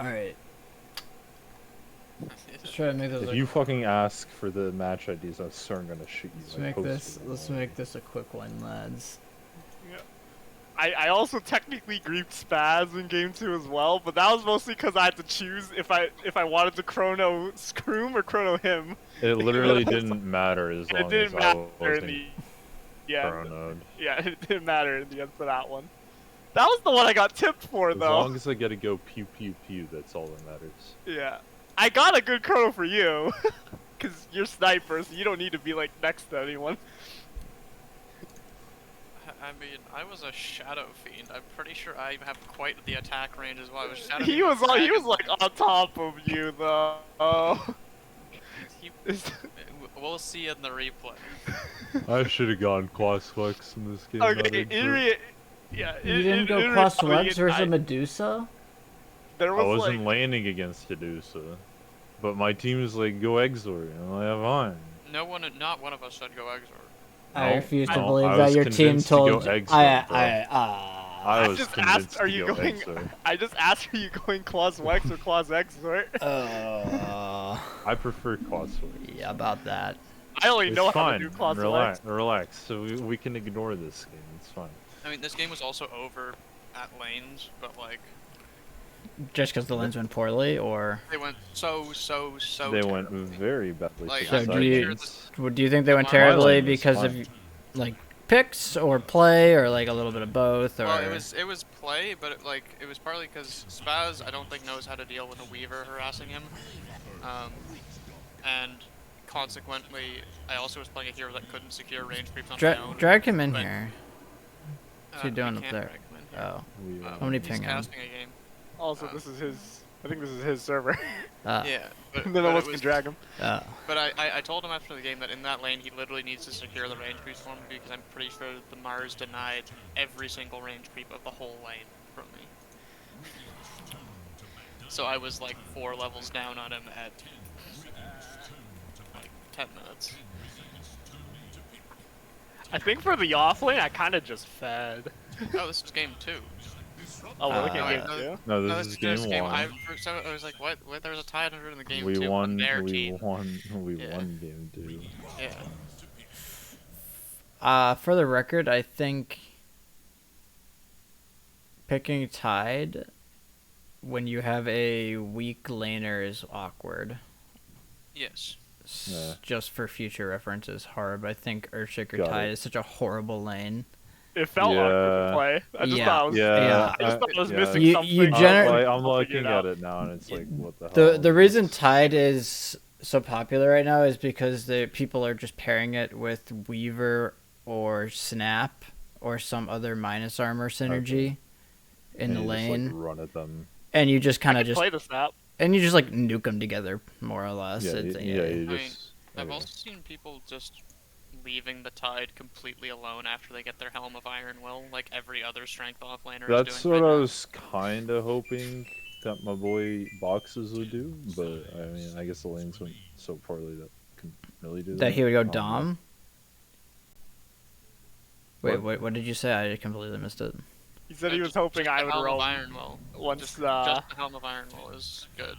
Alright. Let's try to make this If you fucking ask for the match IDs, I swear I'm gonna shoot you. let's make this a quick one, lads. Yeah. I also technically griefed Spaz in game 2 as well, but that was mostly because I had to choose if I wanted to chrono Scroom or chrono him. It literally didn't matter as long as I wasn't chronoed. Yeah, it didn't matter in the end for that one. That was the one I got tipped for, though. As long as I get to go pew pew pew, that's all that matters. Yeah. I got a good chrono for you. Because you're sniper, so you don't need to be, like, next to anyone. I mean, I was a Shadow Fiend. I'm pretty sure I have quite the attack range as well. He was like on top of you, though. Oh. We'll see in the replay. I should have gone Quas Flex in this game. Okay, you didn't go Quas Flex versus Medusa? I wasn't landing against Medusa, but my team is like, go Exor, and I have on. Not one of us said go Exor. I refuse to believe that your team told you. I was just convinced asked, are you to go going? Exor. I just asked, are you going Claus Wex or Claus Exor? I prefer Quas Flex. Yeah, about that. I only know It's how fine. to do Claus Relax, Wex. relax. So we can ignore this game. It's fine. I mean, this game was also over at lanes, but like. Just because the lanes went poorly, or They went so They terribly. went very badly. Like, so I'm do you think they went My terribly lane was because fine. of like picks or play or like a little bit of both? Or Well, it was play, but it was partly because Spaz I don't think knows how to deal with a Weaver harassing him, and consequently I also was playing a hero that couldn't secure range creeps on his own. drag him in but, here. What's he doing I up can't there? drag him in here. Oh, how many He's ping him? casting a game. Also, this is his. I think this is his server. Yeah, but, Then but no it one can was, drag him. But I told him after the game that in that lane he literally needs to secure the range creeps for me because I'm pretty sure the Mars denied every single range creep of the whole lane from me. So I was like 4 levels down on him at like 10 minutes. I think for the off lane, I kind of just fed. Oh, this is game 2. Oh, we're looking no, at wait, game 2? No, No, this is game 1. I was like, what? There was a tie under in the game We 2 won. on their We team. won. We Yeah. won game 2. Yeah. For the record, I think picking Tide when you have a weak laner is awkward. Yes. Yeah. Just for future reference is hard. I think Earthshaker Got Tide it. is such a horrible lane. It felt awkward to Yeah. play. I just Yeah. thought I was. Yeah. I just thought I was yeah. missing You- something. you but gener- like, I'm I'll looking figure it at out. it now, and it's like, what the hell? The reason Tide is so popular right now is because the people are just pairing it with Weaver or Snap or some other minus armor synergy in And the you just, lane, like, run at them. and you just kind I of could just play the snap. and you just like nuke them together more or less. Yeah, It's, you I mean, just. I've okay. also seen people just leaving the Tide completely alone after they get their Helm of Iron Will, like every other strength offlaner That's is doing what right I now. was kind of hoping that my boy Boxes would do, but I mean, I guess the lanes went so poorly that couldn't really do that. that he would go I don't know. Dom. Wait, What? what did you say? I completely missed it. He said he was Just- hoping just I the would Helm roll of Iron Will. once. Just the Helm of Iron Will is good.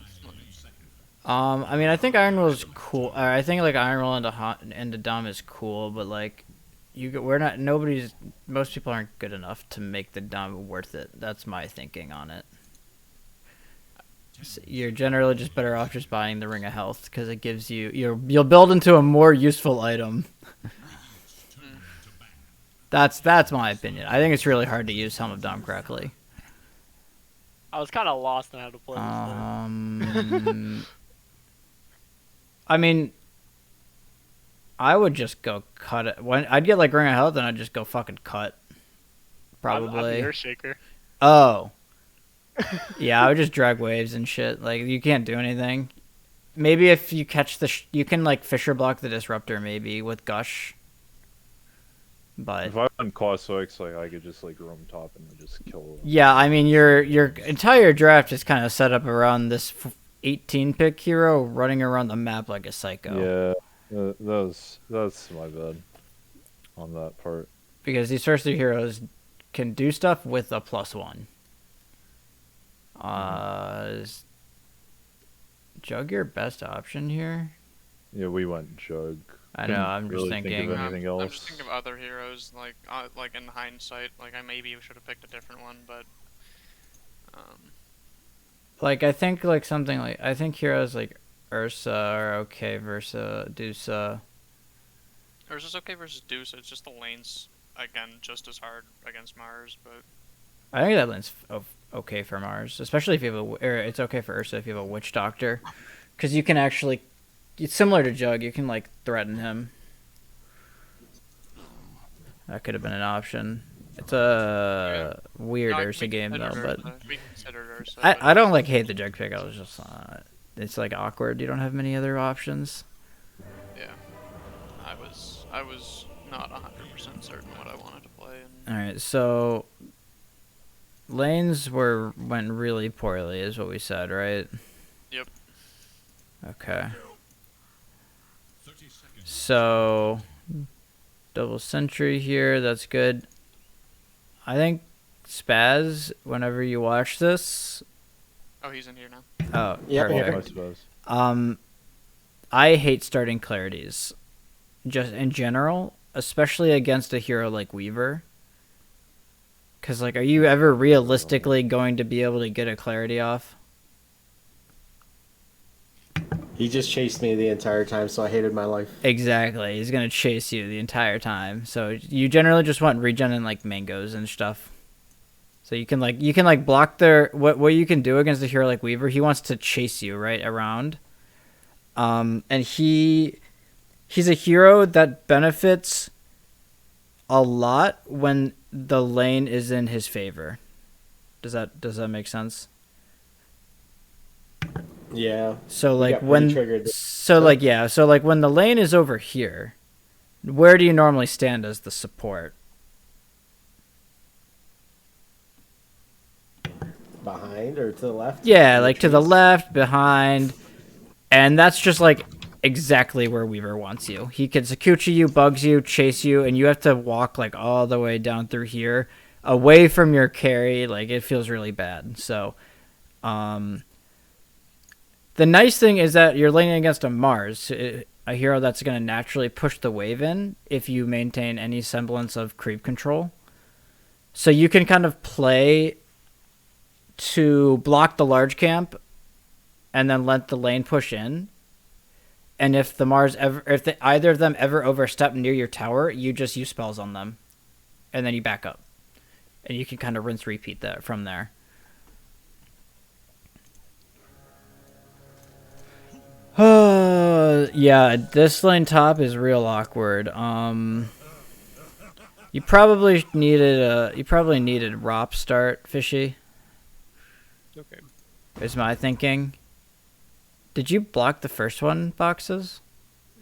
I mean, I think Iron Will is cool. I think like Iron Will into Dom is cool, but like, most people aren't good enough to make the Dom worth it. That's my thinking on it. You're generally just better off just buying the Ring of Health because it gives you'll build into a more useful item. That's my opinion. I think it's really hard to use Helm of Dom correctly. I was kind of lost on how to play this thing. I mean, I would just go cut it. I'd get like Ring of Health, and I'd just go fucking cut. I'm Probably. the Earthshaker. Oh. Yeah, I would just drag waves and shit. Like, you can't do anything. Maybe if you catch you can like Fisher block the Disruptor maybe with Gush. But If I went Quaswex, like I could just like roam top and just kill them. yeah, I mean your entire draft is kind of set up around this 18 pick hero running around the map like a psycho. Yeah, that's my bad on that part. Because these first three heroes can do stuff with a +1. Jug your best option here? Yeah, we went Jug. I know, I'm just really think thinking. of anything I'm else. just thinking of other heroes, like in hindsight, like I maybe should have picked a different one, but Like, I think like something like I think heroes like Ursa are okay versus Dusa. Ursa's okay versus Deuce. It's just the lanes again just as hard against Mars, but I think that lane's okay for Mars, especially if you have or it's okay for Ursa if you have a Witch Doctor, because you can actually. It's similar to Jug. You can like threaten him. That could have been an option. It's a weird Ursa game though, but we considered Ursa. I don't like hate the Jug pick. I was just it's like awkward. You don't have many other options. Yeah, I was not 100% certain what I wanted to play. All right, so lanes went really poorly, is what we said, right? Yep. Okay. So double sentry here. That's good. I think Spaz. Whenever you watch this. Oh, he's in here now. Oh, Yep, perfect. I hate starting clarities, just in general, especially against a hero like Weaver. Because, like, are you ever realistically going to be able to get a clarity off? He just chased me the entire time, so I hated my life. Exactly. He's going to chase you the entire time. So you generally just want regen and, like, mangoes and stuff. So you can block their... What you can do against a hero like Weaver, he wants to chase you right around. And he's a hero that benefits a lot when the lane is in his favor. Does that make sense? Yeah. So like got when pretty triggered. so like when the lane is over here, where do you normally stand as the support? Behind or to the left? Yeah, like to the left, behind, and that's just like exactly where Weaver wants you. He can Sakuchi you, bugs you, chase you, and you have to walk like all the way down through here, away from your carry. Like it feels really bad. So, the nice thing is that you're laning against a Mars, a hero that's going to naturally push the wave in if you maintain any semblance of creep control. So you can kind of play to block the large camp and then let the lane push in. And if the Mars either of them ever overstep near your tower, you just use spells on them. And then you back up. And you can kind of rinse repeat that from there. Yeah, this lane top is real awkward. You probably needed Rop start, Fishy. Okay. Is my thinking. Did you block the first one, Boxes?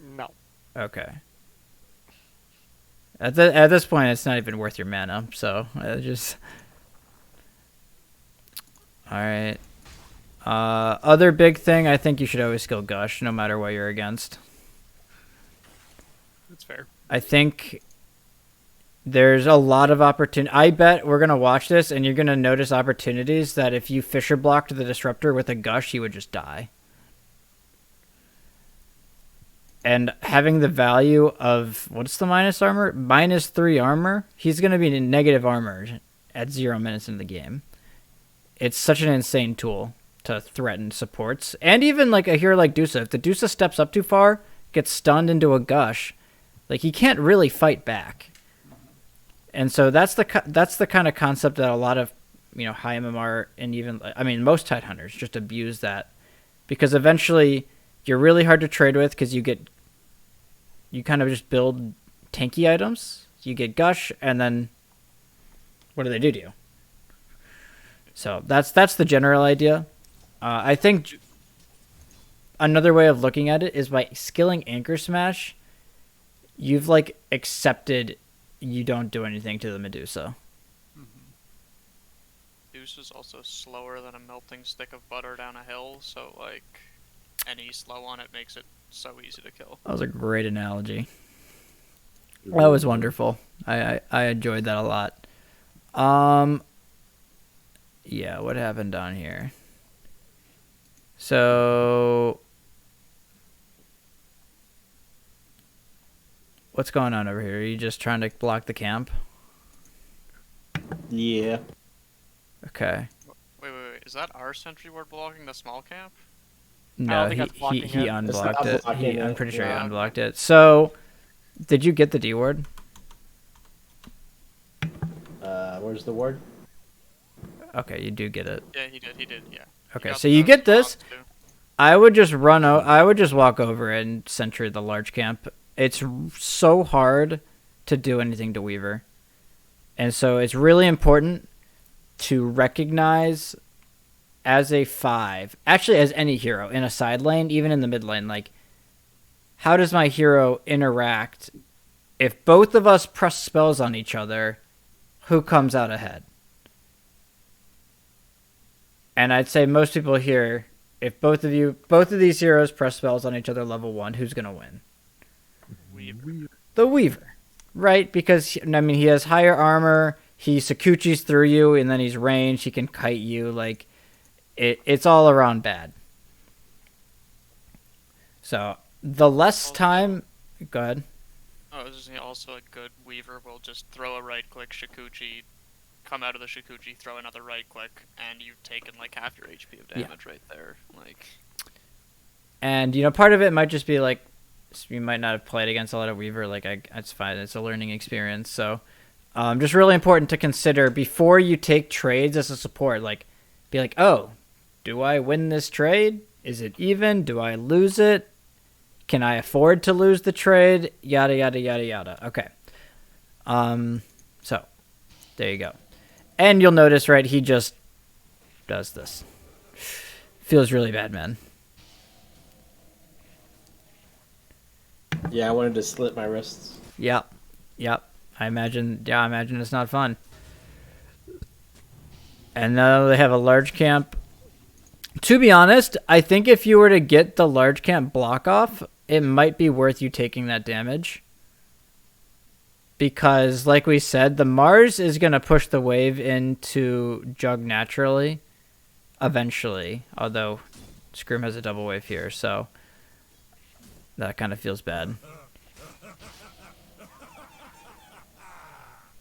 No. Okay. At this point, it's not even worth your mana, so just... Alright. Other big thing, I think you should always skill Gush, no matter what you're against. That's fair. I think there's a lot of opportunity. I bet we're going to watch this, and you're going to notice opportunities that if you Fisher blocked the Disruptor with a Gush, you would just die. And having the value of, what's the minus armor? -3 armor? He's going to be negative armor at 0 minutes in the game. It's such an insane tool to threaten supports. And even like a hero like Dusa. If the Dusa steps up too far, gets stunned into a Gush, like he can't really fight back. And so that's the kind of concept that a lot of, high MMR and even, most Tidehunters just abuse that. Because eventually you're really hard to trade with because you kind of just build tanky items. You get Gush, and then what do they do to you? So that's the general idea. I think another way of looking at it is by skilling Anchor Smash, you've like accepted you don't do anything to the Medusa. Medusa's also slower than a melting stick of butter down a hill, so like any slow on it makes it so easy to kill. That was a great analogy. That was wonderful. I enjoyed that a lot. Yeah, what happened down here? So, what's going on over here? Are you just trying to block the camp? Yeah. Okay. Wait. Is that our sentry ward blocking the small camp? No, think that's blocking he it. unblocked It's it. not blocking I'm it, pretty sure he yeah. unblocked it. So, did you get the D ward? Where's the ward? Okay, you do get it. Yeah, he did. Yeah. He Okay, got so you the get this. bombs, too. I would just I would just walk over and sentry the large camp. It's so hard to do anything to Weaver. And so it's really important to recognize as a 5, actually as any hero in a side lane, even in the mid lane, like, how does my hero interact if both of us press spells on each other? Who comes out ahead? And I'd say most people here, if both of these heroes press spells on each other level 1, who's going to win? Weaver. The Weaver, right? Because, I mean, he has higher armor, he Sakuchi's through you, and then he's ranged, he can kite you, like, it's all around bad. So, the less time... Go ahead. Oh, it was just also a good Weaver will just throw a right click Shikuchi, come out of the Shikuchi, throw another right click, and you've taken like half your HP of damage right there. Like, And, you know, part of it might just be like, you might not have played against a lot of Weaver, like, it's fine, it's a learning experience. So, just really important to consider before you take trades as a support, like, be like, oh, do I win this trade? Is it even? Do I lose it? Can I afford to lose the trade? Yada, yada, yada, yada. Okay. So, there you go. And you'll notice, right, he just does this. Feels really bad, man. Yeah, I wanted to slit my wrists. Yep. I imagine it's not fun. And now they have a large camp. To be honest, I think if you were to get the large camp block off, it might be worth you taking that damage. Because, like we said, the Mars is going to push the wave into Jug naturally, eventually. Although, Scrim has a double wave here, so that kind of feels bad.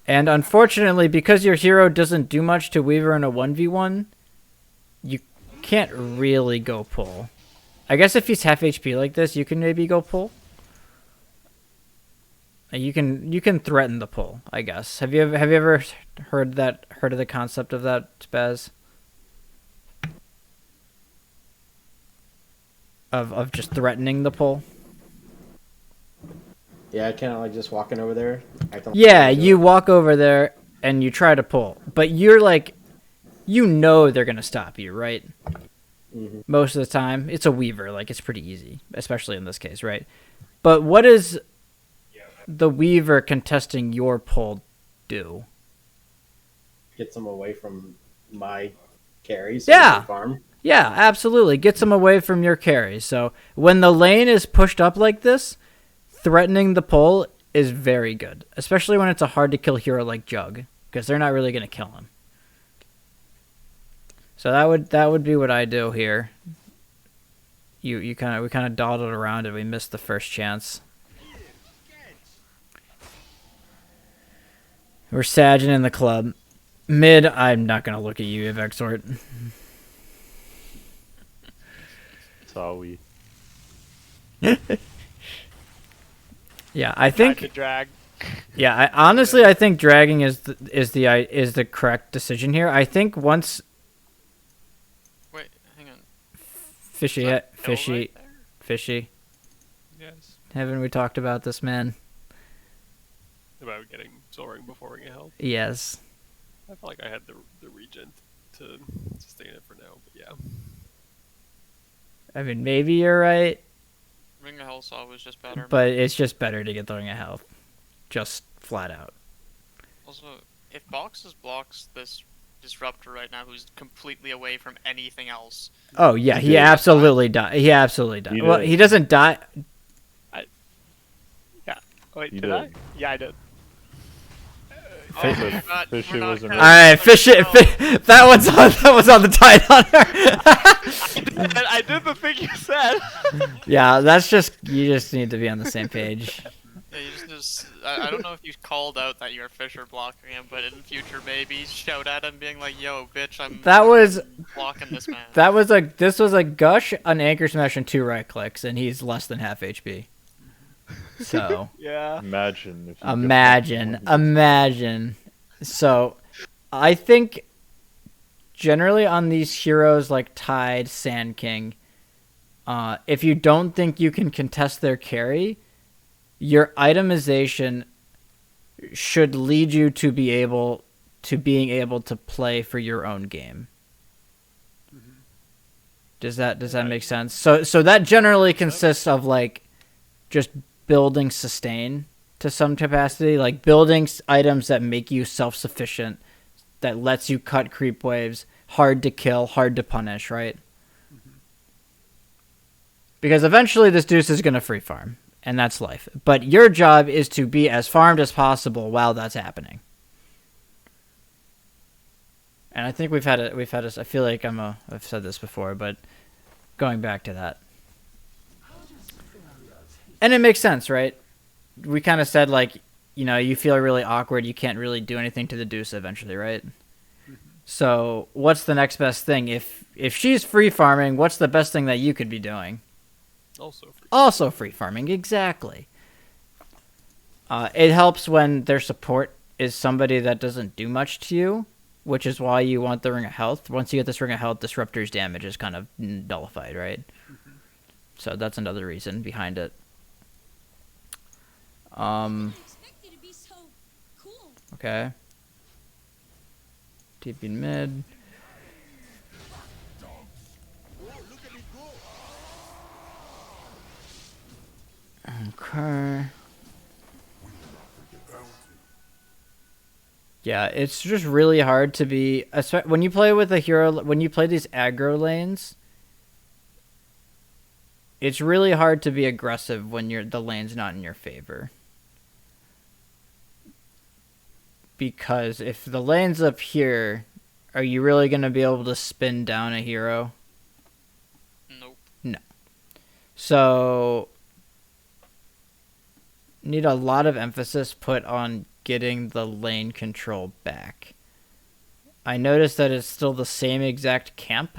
And unfortunately, because your hero doesn't do much to Weaver in a 1v1, you can't really go pull. I guess if he's half HP like this, you can maybe go pull. You can threaten the pull, I guess. Have you ever heard of the concept of that, Spaz? Of just threatening the pull? Yeah, kind of like just walking over there. Yeah, you walk over there and you try to pull, but you're like, you know they're gonna stop you, right? Mm-hmm. Most of the time, it's a Weaver. Like, it's pretty easy, especially in this case, right? But what does the Weaver contesting your pull do? Gets them away from my carries. Yeah. Farm. Yeah, absolutely. Gets them away from your carry. So when the lane is pushed up like this, threatening the pull is very good, especially when it's a hard to kill hero like Jug, because they're not really going to kill him. So that would be what I do here. We kind of dawdled around and we missed the first chance. We're sagging in the club. Mid, I'm not going to look at you, if Exort. Sorry. Yeah, I Tried think. to drag. Yeah, honestly, I think dragging is the correct decision here. I think once wait, hang on. fishy, Is that Hill fishy, right there? fishy. Yes. Haven't we talked about this, man? About getting soaring before we get help. Yes. I felt like I had the regen to sustain it for now, but yeah. I mean, maybe you're right, Ring of Hellsaw was just better. but it's just better to get the Ring of Health. Just flat out. Also, if Boxes blocks this Disruptor right now, who's completely away from anything else. Oh, yeah, he did. absolutely died. He absolutely died. He Well, did. he doesn't die. Yeah. Wait, You did I? did. Yeah, I did. Oh, we're not, Fishy we're not wasn't counting. All right, fish it. That one's on the Tide Hunter. I did the thing you said. Yeah, that's just you just need to be on the same page. Yeah, you just I don't know if you called out that you're Fisher blocking him, but in future maybe shout at him being like, "Yo, bitch, I'm blocking this man." This was a gush, an anchor smash, and 2 right clicks, and he's less than half HP. So Yeah. Imagine if you got imagine. So I think generally on these heroes like Tide, Sand King, if you don't think you can contest their carry, your itemization should lead you to being able to play for your own game. Does that make sense? So that generally consists of like just building sustain to some capacity, like building items that make you self-sufficient, that lets you cut creep waves, hard to kill, hard to punish, right? Because eventually this Deuce is going to free farm, and that's life. But your job is to be as farmed as possible while that's happening. And I think we've had a. I feel like I've said this before, but going back to that. And it makes sense, right? We kind of said, like, you know, you feel really awkward. You can't really do anything to the Deuce eventually, right? So what's the next best thing? If she's free farming, what's the best thing that you could be doing? Also free farming, exactly. It helps when their support is somebody that doesn't do much to you, which is why you want the Ring of Health. Once you get this Ring of Health, Disruptor's damage is kind of nullified, right? So that's another reason behind it. Okay. TP mid. Okay. Yeah, it's just really hard to be when you play with a hero. When you play these aggro lanes, it's really hard to be aggressive when the lane's not in your favor. Because if the lane's up here, are you really going to be able to spin down a hero? Nope. No. So, need a lot of emphasis put on getting the lane control back. I noticed that it's still the same exact camp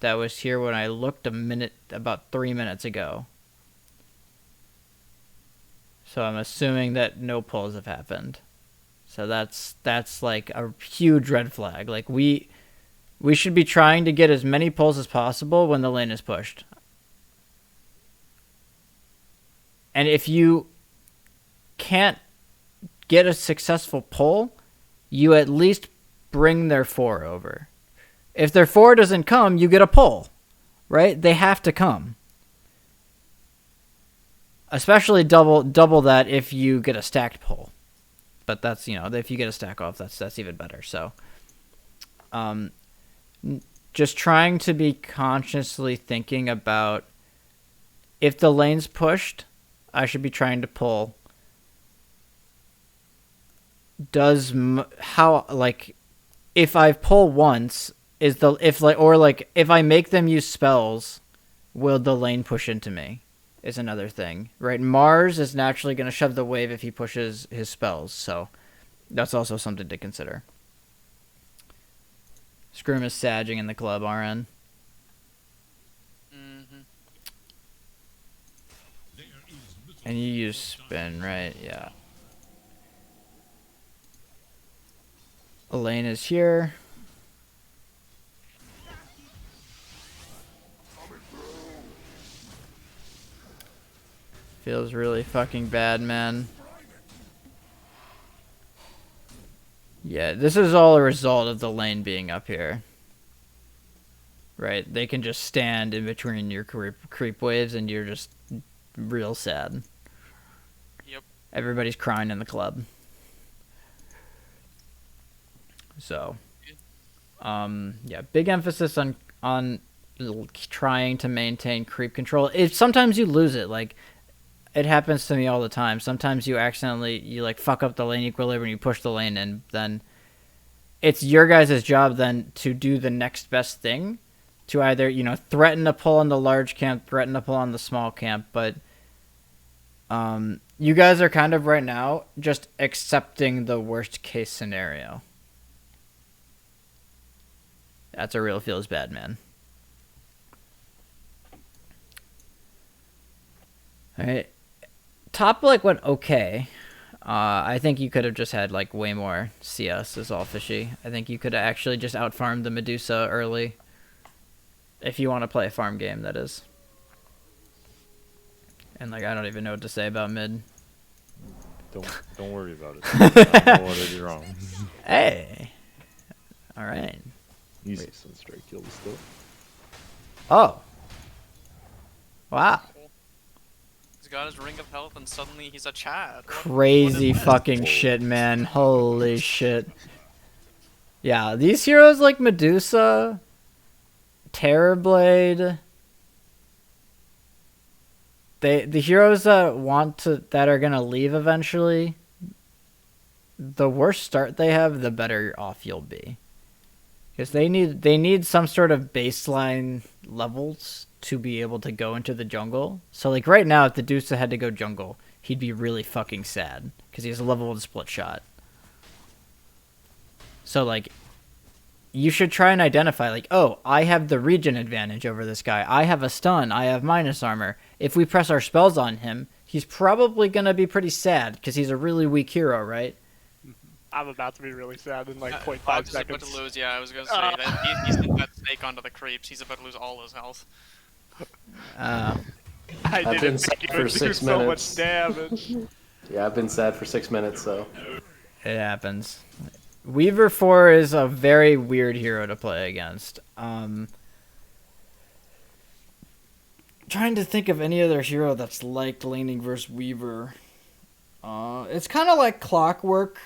that was here when I looked about 3 minutes ago. So I'm assuming that no pulls have happened. So that's like a huge red flag. Like we should be trying to get as many pulls as possible when the lane is pushed. And if you can't get a successful pull, you at least bring their 4 over. If their 4 doesn't come, you get a pull, right? They have to come. Especially double that if you get a stacked pull. But that's, you know, if you get a stack off, that's even better. So, just trying to be consciously thinking about if the lane's pushed, I should be trying to pull. If I pull once, if I make them use spells, will the lane push into me? Is another thing, right? Mars is naturally going to shove the wave if he pushes his spells, so that's also something to consider. Scroom is sagging in the club, RN. And you use spin, right? Yeah. Elaine is here. Feels really fucking bad, man. Yeah, this is all a result of the lane being up here. Right? They can just stand in between your creep waves and you're just real sad. Yep. Everybody's crying in the club. So, yeah, big emphasis on trying to maintain creep control. If sometimes you lose it, like It happens to me all the time. Sometimes you like fuck up the lane equilibrium, you push the lane, and then it's your guys' job then to do the next best thing, to either threaten to pull on the large camp, threaten to pull on the small camp, but you guys are kind of right now just accepting the worst case scenario. That's a real feels bad, man. All right. Top went okay. I think you could have just had way more CS is all fishy. I think you could have actually just outfarmed the Medusa early. If you want to play a farm game, that is. And I don't even know what to say about mid. Don't worry about it. I don't want to be wrong. Hey. All right. Easy Sunstrike kill still. Oh. Wow. He's got his ring of health and suddenly he's a Chad. Crazy fucking shit, man. Holy shit. Yeah, these heroes like Medusa, Terrorblade, the heroes that are gonna leave eventually, the worse start they have, the better off you'll be. Because they need some sort of baseline levels to be able to go into the jungle. So right now, if the Medusa had to go jungle, he'd be really fucking sad because he has a level 1 split shot. So you should try and identify oh, I have the regen advantage over this guy. I have a stun. I have minus armor. If we press our spells on him, he's probably gonna be pretty sad because he's a really weak hero, right? I'm about to be really sad in 0.5 Bob's seconds. about to lose, yeah, I was gonna say that he's sent that snake onto the creeps, he's about to lose all his health. I I've been didn't sad think for it would do 6 so minutes. much damage. Yeah, I've been sad for 6 minutes, so. It happens. Weaver 4 is a very weird hero to play against. Trying to think of any other hero that's laning versus Weaver. It's kind of like Clockwork.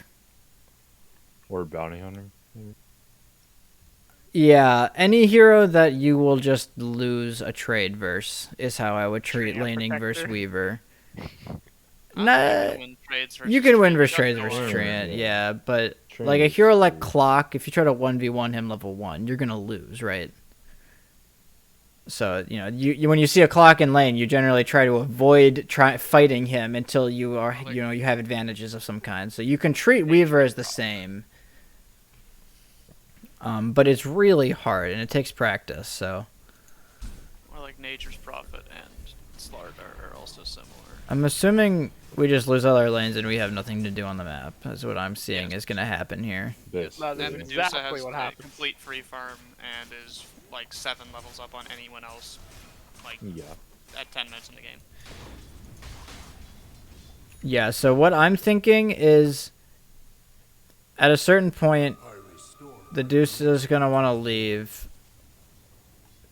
Or Bounty Hunter. Yeah, any hero that you will just lose a trade versus is how I would treat Treant laning versus Protector. Weaver. You Nah, can win trades you can win versus Treant, trades no versus worries. Treant, yeah, but Treant a is hero like cool. Clock, if you try to 1v1 him level 1, you're gonna lose, right? So, you when you see a Clock in lane, you generally try to avoid fighting him until you have advantages of some kind. So you can treat Weaver as the same. But it's really hard, and it takes practice, so... Or like Nature's Prophet and Slard are also similar. I'm assuming we just lose all our lanes and we have nothing to do on the map. That's what I'm seeing is going to happen here. This. That And is Medusa exactly has what a happens. complete free farm and is 7 levels up on anyone else Yeah. at 10 minutes in the game. Yeah, so what I'm thinking is... At a certain point, the Deuce is going to want to leave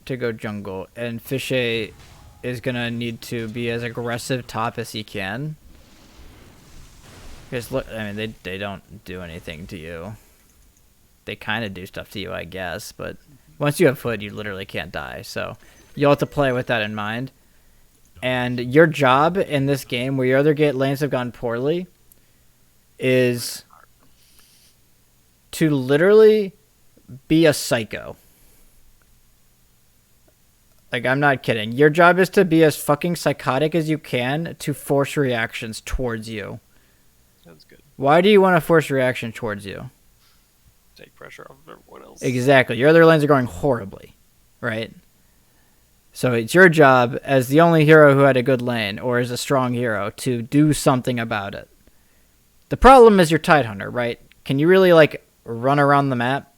to go jungle, and Fishay is going to need to be as aggressive top as he can. Because, look, I mean, they don't do anything to you. They kind of do stuff to you, I guess, but once you have foot, you literally can't die, so you'll have to play with that in mind. And your job in this game, where your other lanes have gone poorly, is to literally be a psycho. I'm not kidding. Your job is to be as fucking psychotic as you can to force reactions towards you. Sounds good. Why do you want to force reaction towards you? Take pressure off of everyone else. Exactly. Your other lanes are going horribly, right? So it's your job as the only hero who had a good lane, or as a strong hero, to do something about it. The problem is your Tidehunter, right? Can you really, run around the map?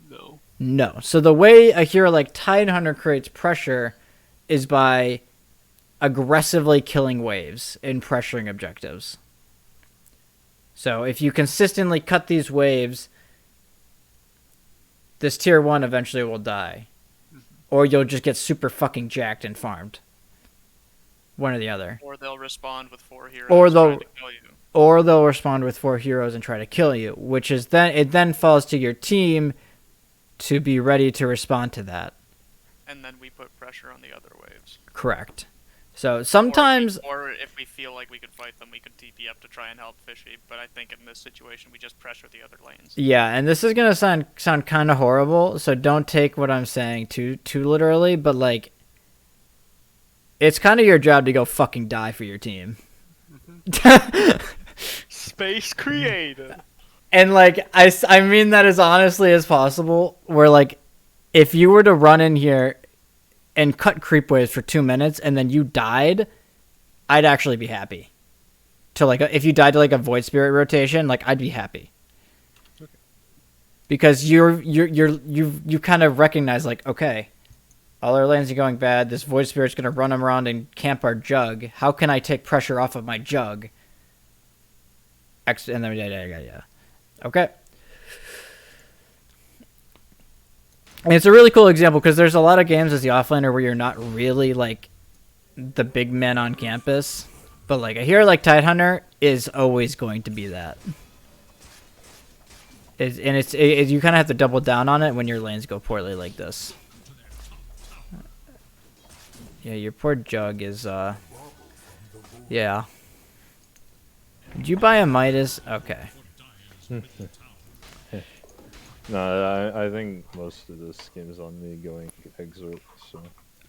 No. No. So the way a hero like Tidehunter creates pressure is by aggressively killing waves and pressuring objectives. So if you consistently cut these waves, this tier 1 eventually will die. Or you'll just get super fucking jacked and farmed. One or the other. Or they'll respond with 4 heroes Or trying to kill you. Or they'll respond with 4 heroes and try to kill you, which is then falls to your team to be ready to respond to that. And then we put pressure on the other waves. Correct. So sometimes, or if we feel like we could fight them, we could TP up to try and help Fishy. But I think in this situation, we just pressure the other lanes. yeah, and this is gonna sound kind of horrible, so don't take what I'm saying too literally. But like, it's kind of your job to go fucking die for your team. Space created. And like, I mean that as honestly as possible. Where like, if you were to run in here and cut creep waves for 2 minutes and then you died, I'd actually be happy. To like, if you died to like a void spirit rotation, like I'd be happy. Because you kind of recognize like, okay, all our lanes are going bad. This void spirit's gonna run them around and camp our jug. How can I take pressure off of my jug? And then yeah. Okay. And it's a really cool example because there's a lot of games as the offlaner where you're not really like the big men on campus, but like a hero like Tidehunter is always going to be that. You kind of have to double down on it when your lanes go poorly like this. Yeah, your poor jug is yeah. Did you buy a Midas? Okay. No, I think most of this game is on me going exit. So.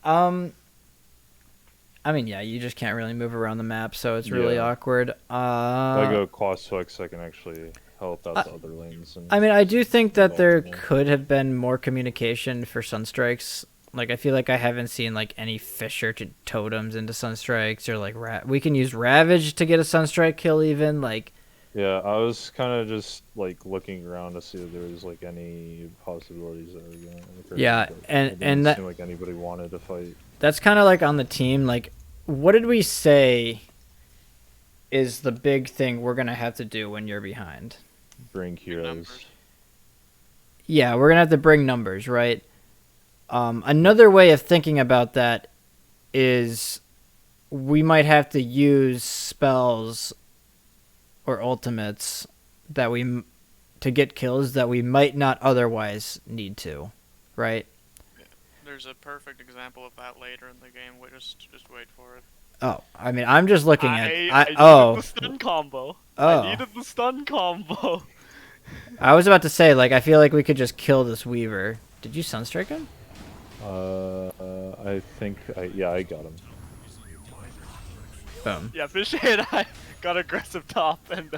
I mean, yeah, you just can't really move around the map, so it's really awkward. If I go cross hooks, I can actually help out the other lanes. I mean, I do think that there could have been more communication for Sunstrikes. Like, I feel like I haven't seen, like, any Fisher to totems into Sunstrikes, or, like, we can use Ravage to get a Sunstrike kill, even, like... Yeah, I was kind of just, like, looking around to see if there was, like, any possibilities that were going to Yeah, and that... seemed like anybody wanted to fight. That's kind of, like, on the team, like, what did we say is the big thing we're going to have to do when you're behind? Bring heroes. Yeah, we're going to have to bring numbers, right? Another way of thinking about that is we might have to use spells or ultimates that to get kills that we might not otherwise need to, right? There's a perfect example of that later in the game. Just wait for it. Oh, I mean, I'm just looking at. I needed the stun combo. I needed the stun combo. I was about to say, like, I feel like we could just kill this Weaver. Did you Sunstrike him? I think I got him. Boom. Yeah, Fishy and I got aggressive top, and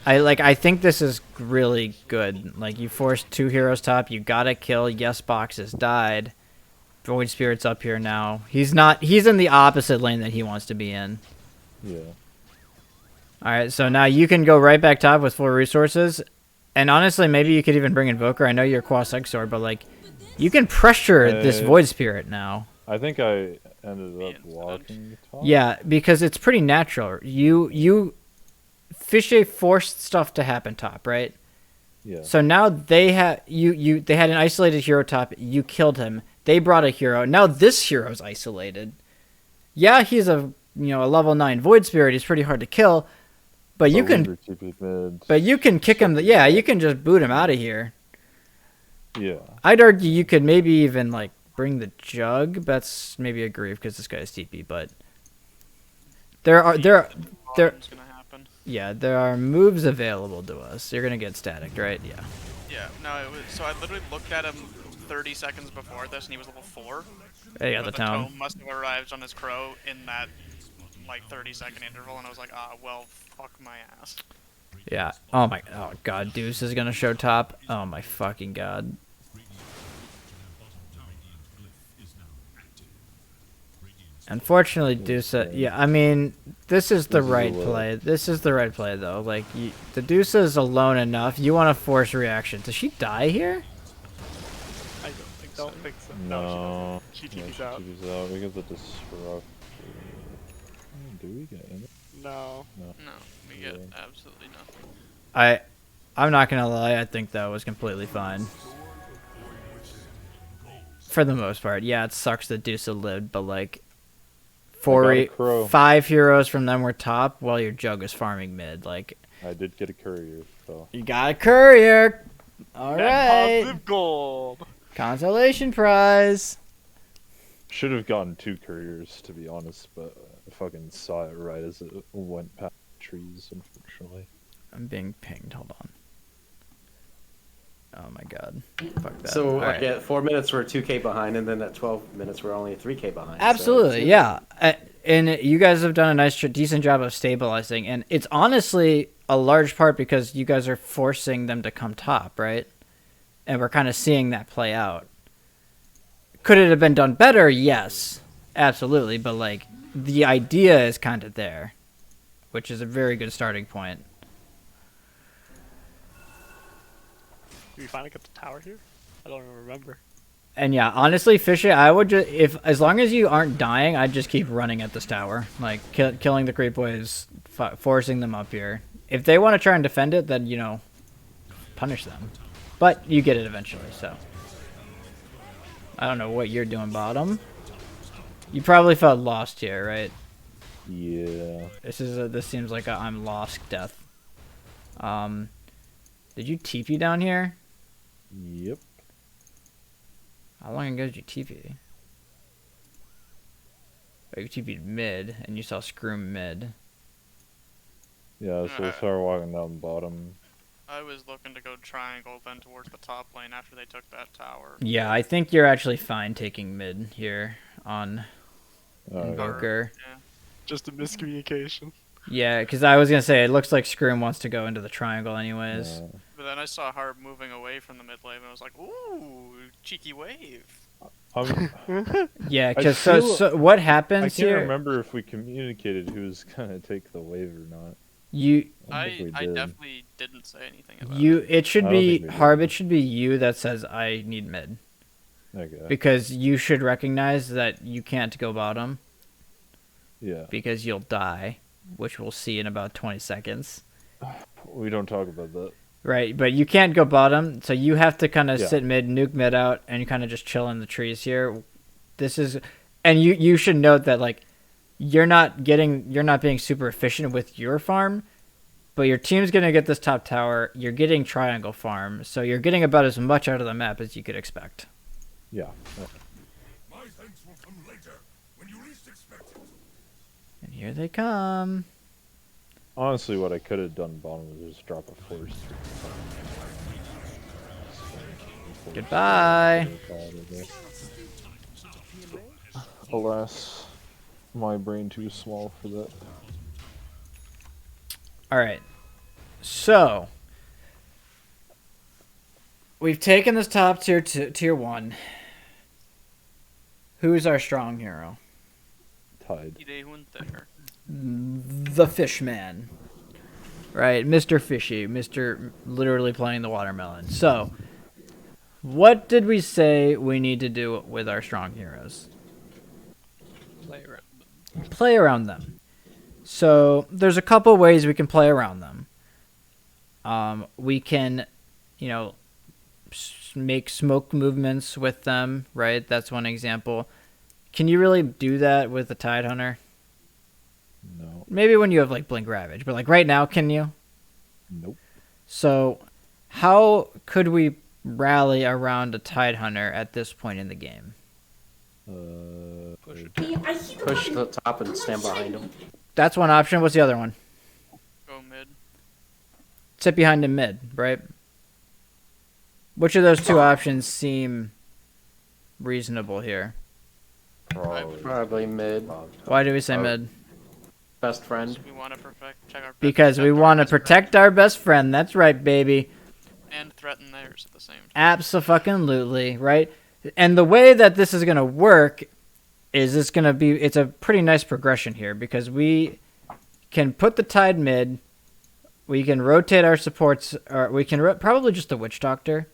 I think this is really good. Like, you forced 2 heroes top, you got a kill. Yes, Box has died. Void Spirit's up here now. He's in the opposite lane that he wants to be in. Yeah. Alright, so now you can go right back top with full resources. And honestly, maybe you could even bring Invoker. I know you're Quas Exor, but like, you can pressure this Void Spirit now. I think I ended up walking top. Yeah, because it's pretty natural. You Fishy forced stuff to happen top, right? Yeah. So now they had they had an isolated hero top. You killed him. They brought a hero. Now this hero's isolated. Yeah, he's a level 9 Void Spirit. He's pretty hard to kill, but you can kick him. Yeah, you can just boot him out of here. Yeah. I'd argue you could maybe even like bring the jug. That's maybe a grief because this guy's TP, but there are moves available to us. You're gonna get static, right? Yeah. Yeah. No, it was. So I literally looked at him 30 seconds before this, and he was level 4. Yeah, the tome. Tome must have arrived on his crow in that like 30-second interval, and I was like, well, fuck my ass. Yeah. Oh god, Deuce is gonna show top. Oh my fucking god. Unfortunately, Deuce. Yeah, I mean, this is the right play. This is the right play, though. Like, the Deuce is alone enough. You want to force reaction. Does she die here? I don't think so. No. She TP's out. We get the disrupt. Do we get in it? No. No, we get absolutely nothing. I'm not gonna lie. I think that was completely fine. For the most part, yeah, it sucks that Deuce lived, but like, 5 heroes from them were top while your jug was farming mid. Like, I did get a courier, so. You got a courier. All right. Positive gold. Consolation prize. Should have gotten 2 couriers, to be honest, but I fucking saw it right as it went past the trees, unfortunately. I'm being pinged. Hold on. Oh my god. Fuck that. So All like right. at 4 minutes we're 2K behind, and then at 12 minutes we're only 3K behind. Absolutely, So yeah. And you guys have done a decent job of stabilizing, and it's honestly a large part because you guys are forcing them to come top, right? And we're kind of seeing that play out. Could it have been done better? Yes, absolutely. But like the idea is kind of there, which is a very good starting point. Do we finally get the tower here? I don't even remember. And yeah, honestly, Fishy, I would just as long as you aren't dying, I'd just keep running at this tower, like killing the creep waves, forcing them up here. If they want to try and defend it, then punish them. But you get it eventually. So I don't know what you're doing, bottom. You probably felt lost here, right? Yeah. This seems like a I'm lost death. Did you TP down here? Yep. How long ago did you TP? Oh, you TP'd mid, and you saw Scroom mid. Yeah, so we started walking down bottom. I was looking to go triangle, then towards the top lane after they took that tower. Yeah, I think you're actually fine taking mid here on Invoker. Yeah. Just a miscommunication. Yeah, because I was going to say, it looks like Scroom wants to go into the triangle anyways. Yeah. But then I saw Harp moving away from the mid lane, and I was like, ooh, cheeky wave. Yeah, I because feel- so what I happens can't here? remember if we communicated who was gonna take the wave or not. You I don't think we I did. definitely didn't say anything about it should I don't be think we did. Harb. It should be you that says I need mid, Okay. because you should recognize that you can't go bottom Yeah. because you'll die, which we'll see in about 20 seconds. We don't talk about that. Right, but you can't go bottom, so you have to kind of Yeah. sit mid, nuke mid out, and you kind of just chill in the trees here. This is, and you should note that like you're not being super efficient with your farm, but your team's gonna get this top tower. You're getting triangle farm, so you're getting about as much out of the map as you could expect. Yeah. My thanks will come later, when you least expect it. And here they come. Honestly, what I could have done bottom was just drop a force. Goodbye. Alas, my brain too small for that. All right, so we've taken this top tier to tier 1. Who's our strong hero? Tied. They went there. The Fishman, right? Mr. Fishy, Mr. literally playing the watermelon. So, what did we say we need to do with our strong heroes? Play around them. Play around them. So, there's a couple ways we can play around them. We can, make smoke movements with them, right? That's one example. Can you really do that with the Tide Hunter? No. Maybe when you have like Blink Ravage, but like right now, can you? Nope. So, how could we rally around a Tide Hunter at this point in the game? Push it. push to the top and stand behind him. That's one option. What's the other one? Go mid. Sit behind him mid, right? Which of those two options seem reasonable here? Probably mid. Why do we say mid? Best friend. We want to check our Because we want to protect our best friend. That's right, baby. and threaten theirs at the same time. Absolutely, right? And the way that this is going to work is it's a pretty nice progression here because we can put the Tide mid, we can rotate our supports, or we can probably just the Witch Doctor.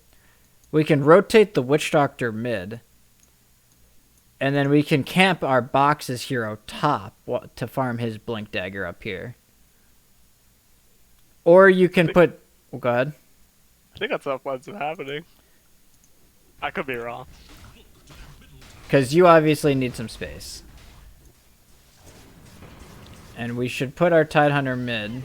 We can rotate the Witch Doctor mid, and then we can camp our Box's hero top to farm his Blink Dagger up here. Or you can put... Oh, go ahead. I think that's what ends up happening. I could be wrong. Because you obviously need some space. And we should put our Tidehunter mid.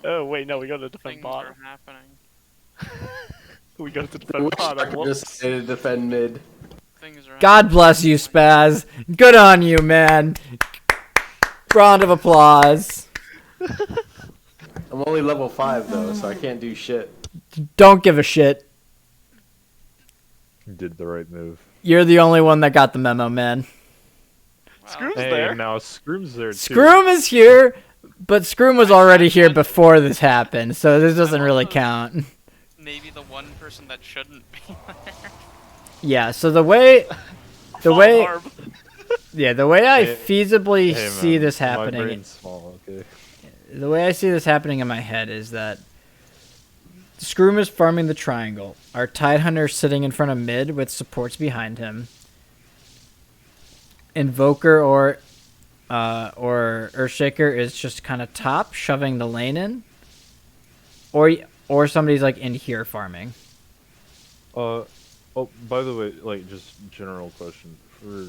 Oh wait, no, we gotta defend Things bottom. are happening. We got to I defend wish I bottom. could Whoops. just say to defend mid. Things are God bless you, Spaz. Good on you, man. Round of applause. I'm only level 5 though, so I can't do shit. Don't give a shit. Did the right move. You're the only one that got the memo, man. Screw's Hey, there. now Scroom's there too. Scroom is here, but Scroom was already here before this happened, so this doesn't really count. maybe the one person that shouldn't be there. Yeah, so the way the Fall way harm. yeah, the way I Hey- feasibly Hey, see man, this My happening, brain's small, okay. the way I see this happening in my head is that Scroom is farming the triangle. Our Tidehunter sitting in front of mid with supports behind him. Invoker or Earthshaker is just kind of top, shoving the lane in. Or somebody's like in here farming. Oh, by the way, like, just general question. For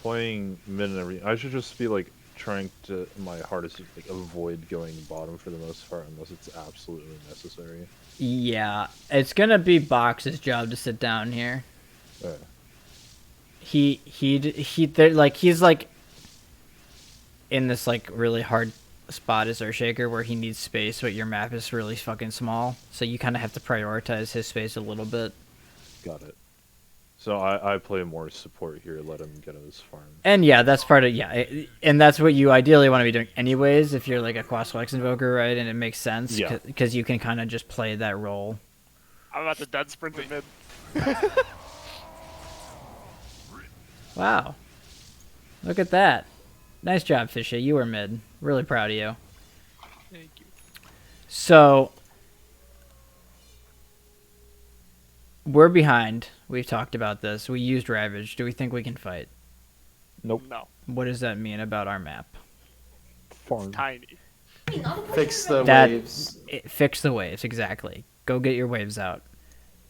playing mid and everything, I should just be, like, trying to, my hardest, like, avoid going bottom for the most part, unless it's absolutely necessary. Yeah, it's gonna be Box's job to sit down here. He's like in this like really hard spot as Earthshaker where he needs space, but your map is really fucking small, so you kind of have to prioritize his space a little bit. Got it. So I play more support here, let him get his farm. And yeah, that's part of and that's what you ideally want to be doing anyways if you're like a Quasflex Invoker, right? And it makes sense Yeah. because you can kind of just play that role. I'm about to dead sprint at mid. Wow, look at that! Nice job, Fishy. You were mid. Really proud of you. Thank you. So we're behind. We've talked about this. We used Ravage. Do we think we can fight? Nope. No, What does that mean about our map? Farm. tiny. Fix the That- waves. Fix the waves, exactly. Go get your waves out.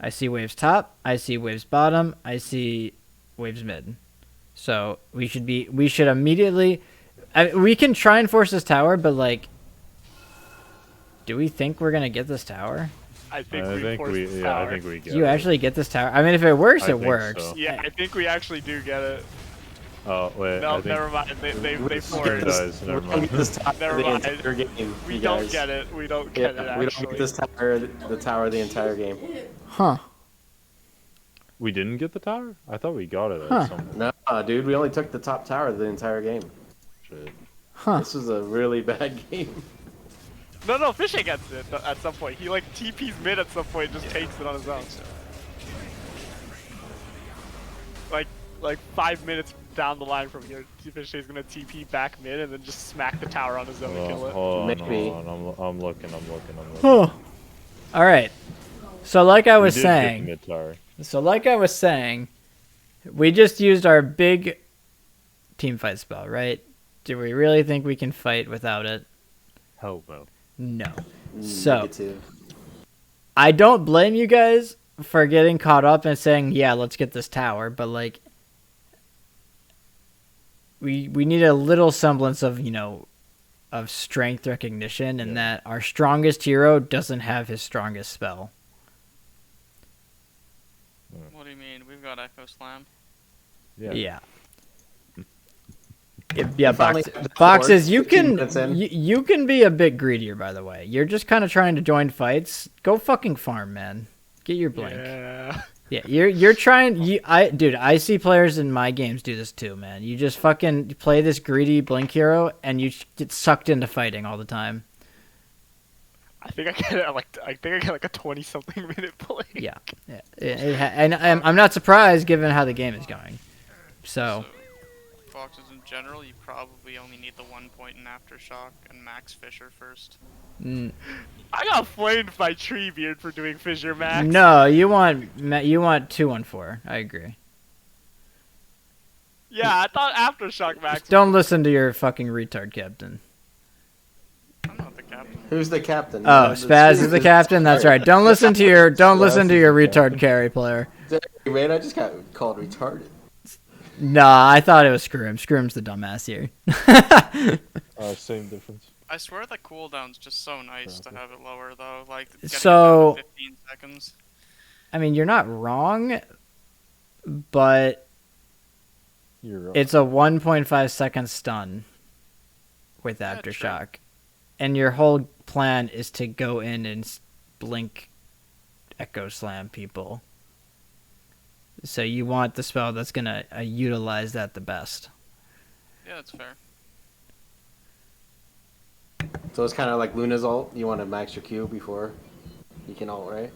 I see waves top. I see waves bottom. I see waves mid. So we should immediately. We can try and force this tower, but like, do we think we're gonna get this tower? I think I we think forced we, this yeah, tower. I think we Do get you it. actually get this tower? I mean, if it works, I it think works. so. Yeah, I think we actually do get it. Oh, wait, No, I think never mind. They Screw forced. dies, We never don't mind. get this tower Never the mind. entire game. We you don't guys. get it. We don't Yeah, get it. we Actually, don't get this tower, the tower the entire game. Huh? We didn't get the tower? I thought we got it Huh. at some point. No, dude, we only took the top tower the entire game. Shit. Huh? This was a really bad game. No, Fishy gets it at some point. He like TP's mid at some point, and just takes it on his own. Like 5 minutes down the line from here, Fishy's gonna TP back mid and then just smack the tower on his own and kill it. Hold on, Maybe. hold on. I'm looking. Huh. All right. So like I was We did get the saying. mid tower. So like I was saying, we just used our big team fight spell, right? Do we really think we can fight without it? Hell no. No. So Negative. I don't blame you guys for getting caught up and saying, yeah, let's get this tower, but like we need a little semblance of, of strength recognition and that our strongest hero doesn't have his strongest spell. What do you mean? We've got Echo Slam. Yeah. Yeah. Yeah, Finally boxes. got the Boxes. sword You 15 can minutes in. you can be a bit greedier, by the way. You're just kind of trying to join fights. Go fucking farm, man. Get your blink. Yeah. Yeah, you're trying. I see players in my games do this too, man. You just fucking play this greedy blink hero, and you get sucked into fighting all the time. I think I get it. I get like a 20-something minute play. Yeah. And I'm not surprised given how the game is going. So Boxes in general, you probably only need the 1 point in Aftershock and max Fisher first. I got flamed by Treebeard for doing Fissure Max. no, you want 2-1-4. I agree. Yeah, I thought Aftershock Max. Don't listen to your fucking retard captain. I'm not the captain. Who's the captain? Oh, Spaz is the captain. That's right. Don't listen to your retard carry player. Man, I just got called retarded. Nah, I thought it was Scroom. Scroom's the dumbass here. Same difference. I swear the cooldown's just so nice to have it lower though. Like getting So- it down to 15 seconds. I mean, you're not wrong, but You're it's a 1.5 second stun with Yeah, Aftershock. And your whole plan is to go in and blink Echo Slam people. So you want the spell that's going to utilize that the best. Yeah, that's fair. So it's kind of like Luna's ult. You want to max your Q before you can ult, right?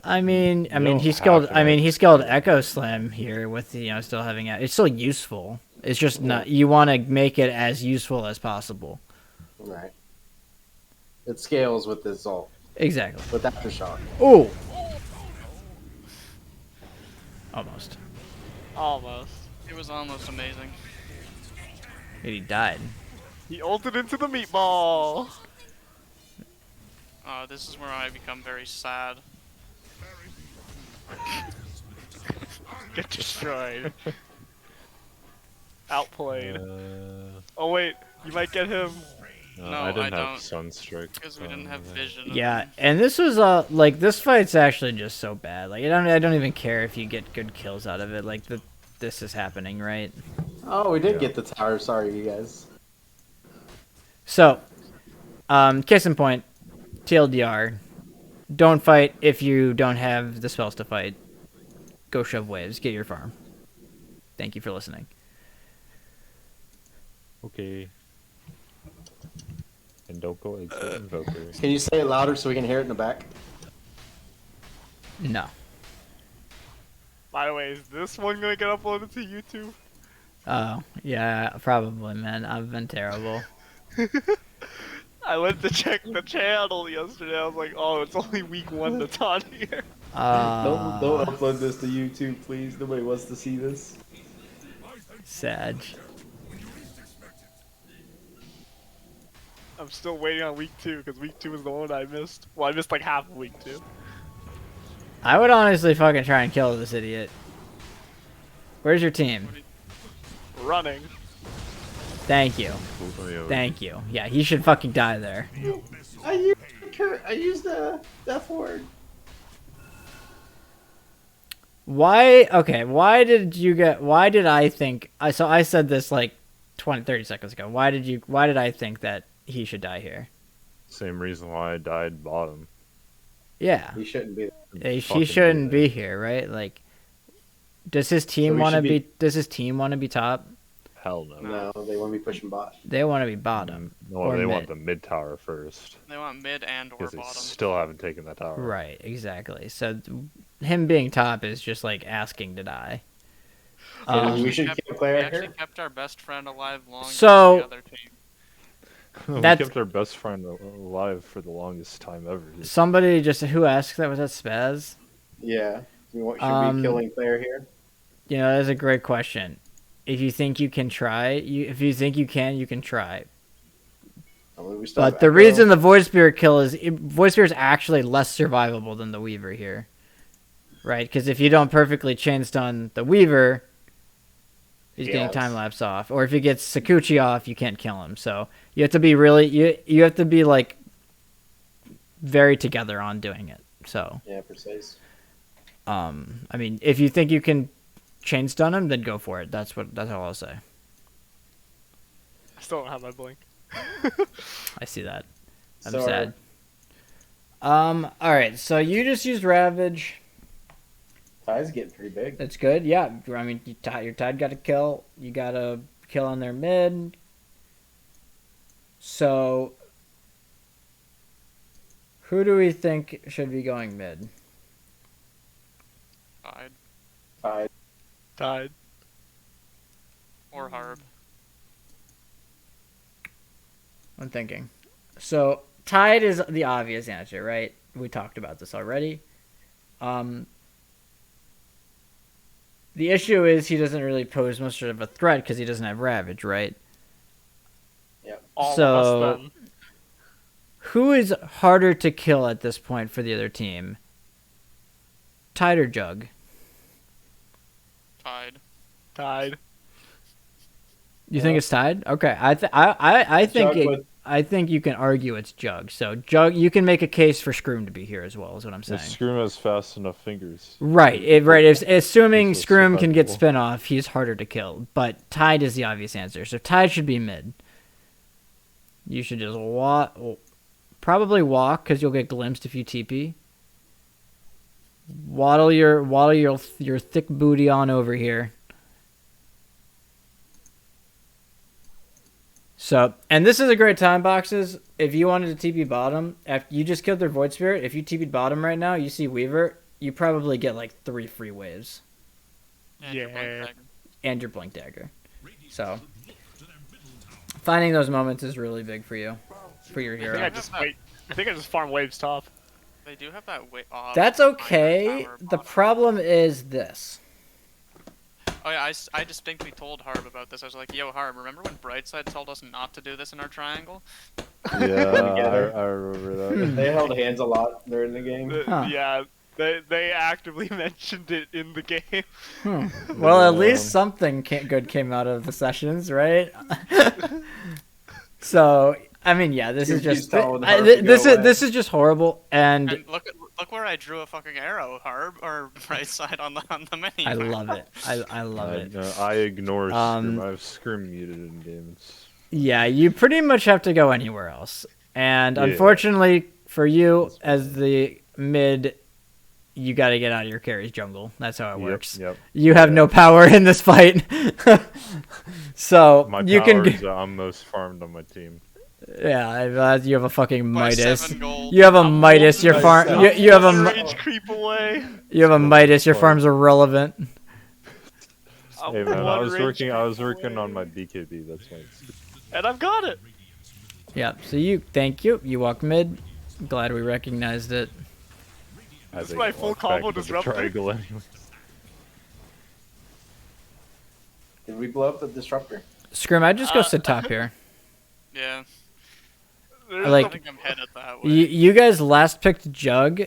I mean, don't he have skilled. to I mean, have he skilled Echo Slam here with still having it. It's still useful. It's just not. You want to make it as useful as possible. Right. It scales with this ult. Exactly. With Aftershock. Oh. Almost. Almost. It was almost amazing. And he died. He ulted into the meatball. This is where I become very sad. Get destroyed. Outplayed. Uh, Oh wait, you might get him. No, I didn't I have don't, Sunstrike. Because we didn't have vision. of Yeah, him. and this was this fight's actually just so bad. Like I don't even care if you get good kills out of it. Like this is happening, right? Oh, we did get the tower. Sorry, you guys. So, case in point, TLDR, don't fight if you don't have the spells to fight. Go shove waves, get your farm. Thank you for listening. Okay. And don't go exit Invoker. Can you say it louder so we can hear it in the back? No. By the way, is this one gonna get uploaded to YouTube? Oh, yeah, probably, man. I've been terrible. I went to check the channel yesterday. I was like, oh, it's only week 1 that's on here. Don't upload this to YouTube, please. Nobody wants to see this. Sad. I'm still waiting on week 2 because week 2 is the one I missed. Well, I missed like half of week 2. I would honestly fucking try and kill this idiot. Where's your team? Running. Thank you. Thank you. Yeah, he should fucking die there. I used the F word. Why? Okay, why did I think I said this like 30 seconds ago. Why did I think that he should die here? Same reason why I died bottom. Yeah. He shouldn't be there. He shouldn't be here, right? Like does his team want to be top? Hell no. No, they want to be pushing bot. They want to be bottom. No, or they mid. want the mid tower first. They want mid and or Because they bottom. still haven't taken that tower. Right, exactly. So him being top is just like asking to die. We should kill We Clare actually here. kept our best friend alive longer So- than the other team. We That's- kept our best friend alive for the longest time ever. Somebody just who asked that, was that Spaz? Yeah. Should we be killing Clare here? You know, that's a great question. If you think you can try, if you think you can try. I mean, we still But have the Echo. reason the Void Spirit kill is Void Spirit is actually less survivable than the Weaver here, right? Because if you don't perfectly chain stun the Weaver, he's getting Yes. time lapse off, or if he gets Sakuchi off, you can't kill him. So you have to be really you have to be like very together on doing it. So Yeah, precise. I mean, if you think you can chain stun him, then go for it. That's all I'll say. I still don't have my blink. I see that. I'm Sorry. sad. All right. So you just used Ravage. Ty's getting pretty big. That's good. Yeah. I mean, your Tide got a kill. You got a kill on their mid. So who do we think should be going mid? Tide Ty. Died. or Harb. I'm thinking. So Tide is the obvious answer, right? We talked about this already. The issue is he doesn't really pose much of a threat because he doesn't have Ravage, right? All So- of us then. Who is harder to kill at this point for the other team? Tide or Jug? Tide. Died. You think it's Tide? Okay, I think Jug I think you can argue it's Jug. So Jug, you can make a case for Scroom to be here as well. Is what I'm saying. If Scroom has fast enough fingers. Right. Assuming He's Scroom can get survivable. spin off, he's harder to kill. But Tide is the obvious answer. So Tide should be mid. You should just probably walk because you'll get glimpsed if you TP. Waddle your thick booty on over here. So, and this is a great time, Boxes. If you wanted to TP bottom, after you just killed their Void Spirit, if you TP'd bottom right now, you see Weaver, you probably get like 3 free waves. And your blink Yeah. dagger. And your Blink Dagger. So, finding those moments is really big for you, for your I think hero. I think I just farm waves top. They do have that way off. That's okay. The problem is this. Oh yeah, I distinctly told Harb about this. I was like, yo Harb, remember when Brightside told us not to do this in our triangle? Yeah, Together. I remember that. They held hands a lot during the game. Huh. Yeah, they actively mentioned it in the game. Well, at Yeah. least something good came out of the sessions, right? So, I mean, yeah, this is He's just telling Harb to go away. this is just horrible, and And look where I drew a fucking arrow, Harb, or Brightside on the menu. I love it. I love it. I ignore Um, Scroom. I have Scroom muted in games. Yeah, you pretty much have to go anywhere else. And Yeah. unfortunately for you, as the mid, you got to get out of your carry's jungle. That's how it works. Yep. You have no power in this fight. So My you power can, is I'm most farmed on my team. yeah, you have a fucking By Midas. 7 gold. You have a Midas. Your By farm. seven. You have a Rage creep away. you have a Midas. Your farm's irrelevant. I'm Hey man, one I was rage working. creep I was working away. on my BKB. That's my. And I've got it. Yeah. So thank you. You walk mid. Glad we recognized it. I This is think my I full walked combo back into the disruptor. triangle anyway. Did we blow up the disruptor? Scrim, I'd just go sit top here. Yeah, There's Like- I think I'm headed that way. You guys last picked Jug.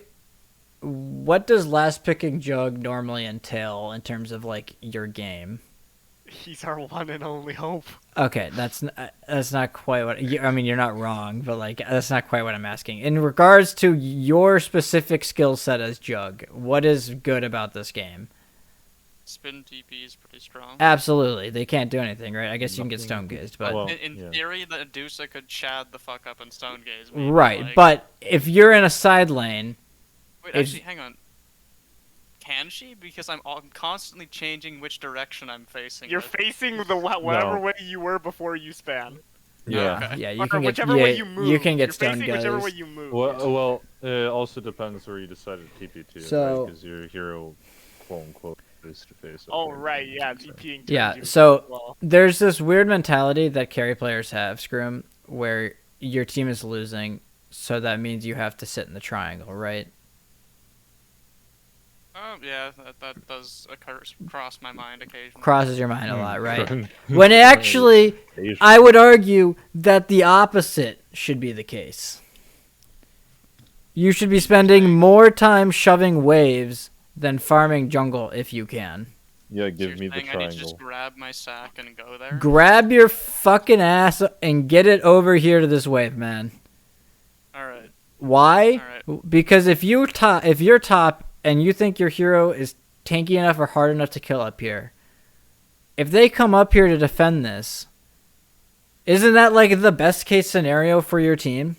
What does last picking Jug normally entail in terms of like your game? He's our one and only hope. Okay, that's not quite what I mean. You're not wrong, but like that's not quite what I'm asking. In regards to your specific skill set as Jug, what is good about this game? Spin TP is pretty strong. Absolutely, they can't do anything, right? I guess you can get Nothing. stone gazed, but Well, In yeah. theory, the Adusa could Chad the fuck up and stone gaze me. right. like- But if you're in a side lane, Wait, if- actually, hang on. Can she? Because I'm constantly changing which direction I'm facing. You're with. facing the whatever No. way you were before you span. Yeah. Okay. yeah, you Or can get whichever way you yeah, move. you can get You're stone facing whichever way gazed. you move. Well, it also depends where you decide to TP to, So- because your hero, quote unquote, is to face. Oh over right, and yeah, so- TPing. Yeah, turns you so- as well. There's this weird mentality that carry players have, Scrum, where your team is losing, so that means you have to sit in the triangle, right? Oh yeah, that does cross my mind occasionally. Crosses your mind a lot, right? Hmm. When actually, I would argue that the opposite should be the case. You should be spending more time shoving waves than farming jungle if you can. Yeah, So give you're me the saying I need to just triangle. grab my sack and go there? Grab your fucking ass and get it over here to this wave, man. Alright. Why? Alright. Because if you're top and you think your hero is tanky enough or hard enough to kill up here, if they come up here to defend this, isn't that like the best case scenario for your team?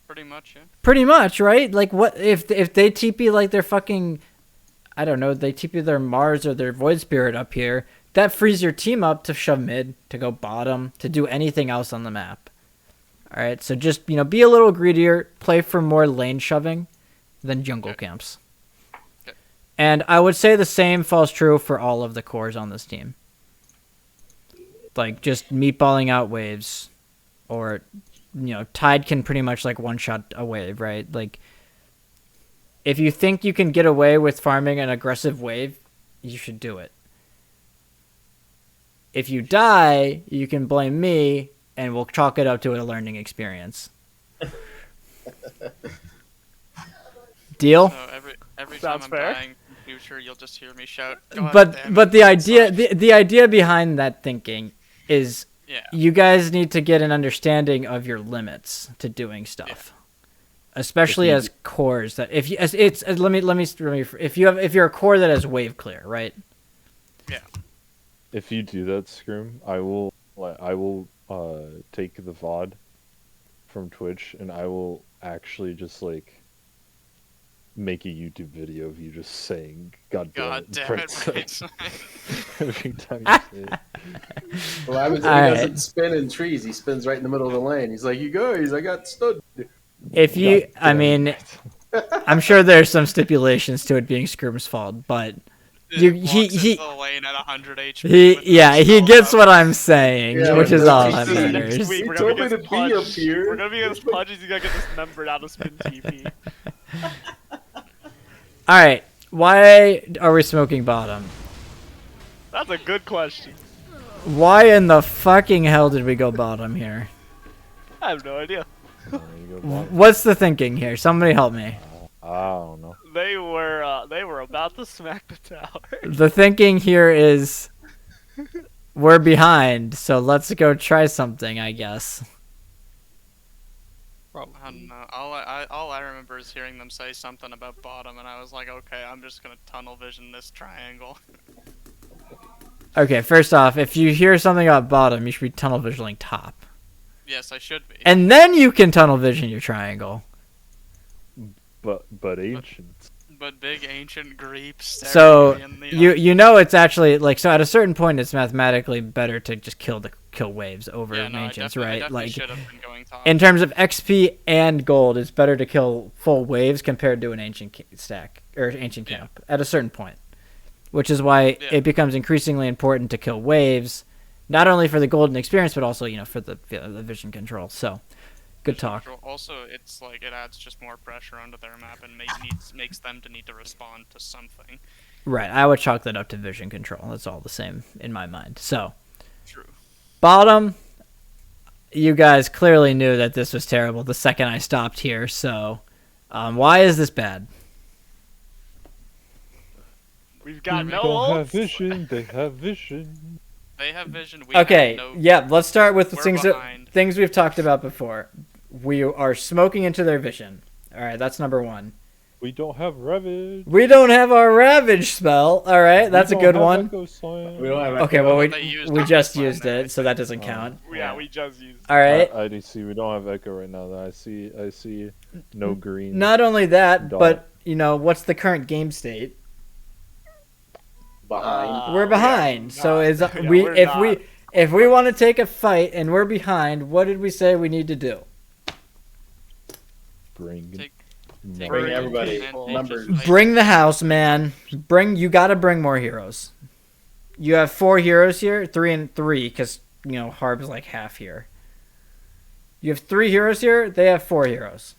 Pretty much, yeah. Pretty much, right? Like what if they TP like their fucking, I don't know, they TP their Mars or their Void Spirit up here, that frees your team up to shove mid, to go bottom, to do anything else on the map. All right, so just, be a little greedier, play for more lane shoving than jungle Okay. camps. Okay. And I would say the same falls true for all of the cores on this team. Like just meatballing out waves, or Tide can pretty much like one shot a wave, right? Like if you think you can get away with farming an aggressive wave, you should do it. If you die, you can blame me and we'll chalk it up to a learning experience. Deal? So every time Sounds I'm fair. dying in the future, you'll just hear me shout. "God But damn it, the idea Brightside." the idea behind that thinking is Yeah. you guys need to get an understanding of your limits to doing stuff. Especially as cores that if you let me if you're a core that has wave clear, right? Yeah. If you do that, Scroom, I will take the VOD from Twitch and I will actually just like make a YouTube video of you just saying "God God damn damn it, Prince," Prince. every time you say it. What happens if he doesn't spin in trees? He spins right in the middle of the lane. He's like, "You guys, I got stood." If you, God I damn mean, it. I'm sure there's some stipulations to it being Scroom's fault, but He he into the lane at 100 HP. he with yeah, no he spells gets up. what I'm saying, Yeah, which with is no all that TP. matters. Next week, He we're told gonna me be to be up here. We're gonna be against Pudge. He's gonna get dismembered out of spin TP. All right, why are we smoking bottom? That's a good question. Why in the fucking hell did we go bottom here? I have no idea. There you go, bottom. What's the thinking here? Somebody help me. I don't know. They were about to smack the tower. The thinking here is we're behind, so let's go try something, I guess. I don't know. All I remember is hearing them say something about bottom, and I was like, okay, I'm just gonna tunnel vision this triangle. Okay, first off, if you hear something about bottom, you should be tunnel visioning top. Yes, I should be. And then you can tunnel vision your triangle. But ancients. But big ancient Greeks. So staring me in the eye. you know it's actually like so at a certain point it's mathematically better to just kill waves over Yeah, no, ancients, I right? definitely Like should have been going top. in terms of XP and gold, it's better to kill full waves compared to an ancient stack or ancient Yeah. camp at a certain point. Which is why Yeah. it becomes increasingly important to kill waves, not only for the golden experience but also for the vision control. So, good Vision talk. control. Also, it's like it adds just more pressure onto their map and makes them to need to respond to something. Right, I would chalk that up to vision control. That's all the same in my mind. So, True. bottom, you guys clearly knew that this was terrible the second I stopped here. So, why is this bad? We've got We no don't have ults. vision. They have vision. They have vision. We Okay, have no. yeah, let's start with the We're behind. things we've talked about before. We are smoking into their vision. All right, that's number one. We don't have Ravage. We don't have our Ravage spell. All right, that's a We good don't have one. Echo Slam. We don't have Okay, well, They used we Echo just Slam used there, it, so that doesn't count. Yeah, we just used. All right. IDC, we don't have Echo right now. Though. I see no green. Not only that, Dot. but what's the current game state? Behind. We're behind. So not. is Yeah, we we're if not. we want to take a fight and we're behind, what did we say we need to do? Bring. Take Bring everybody. and Numbers. just, like, Bring the house, man. You got to bring more heroes. You have 4 heroes here, 3 and 3, because Harb's like half here. You have 3 heroes here. They have 4 heroes.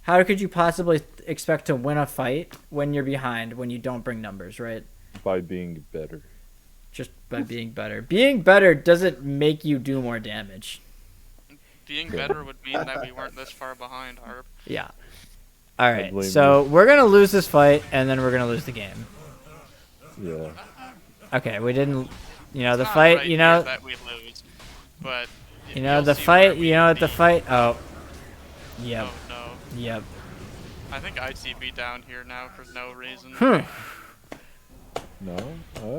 How could you possibly expect to win a fight when you're behind when you don't bring numbers, right? By being better. Just by being better. Being better doesn't make you do more damage. Being better would mean that we weren't this far behind, Harp. Yeah. All I right. blame So we're gonna lose this fight, and then we're gonna lose the game. Yeah. Okay. We didn't. The It's not fight. right here that we lose, but you'll The see fight. where we At the beat. fight. Oh. Yep. Oh no. Yep. I think ITB down here now for no reason. No.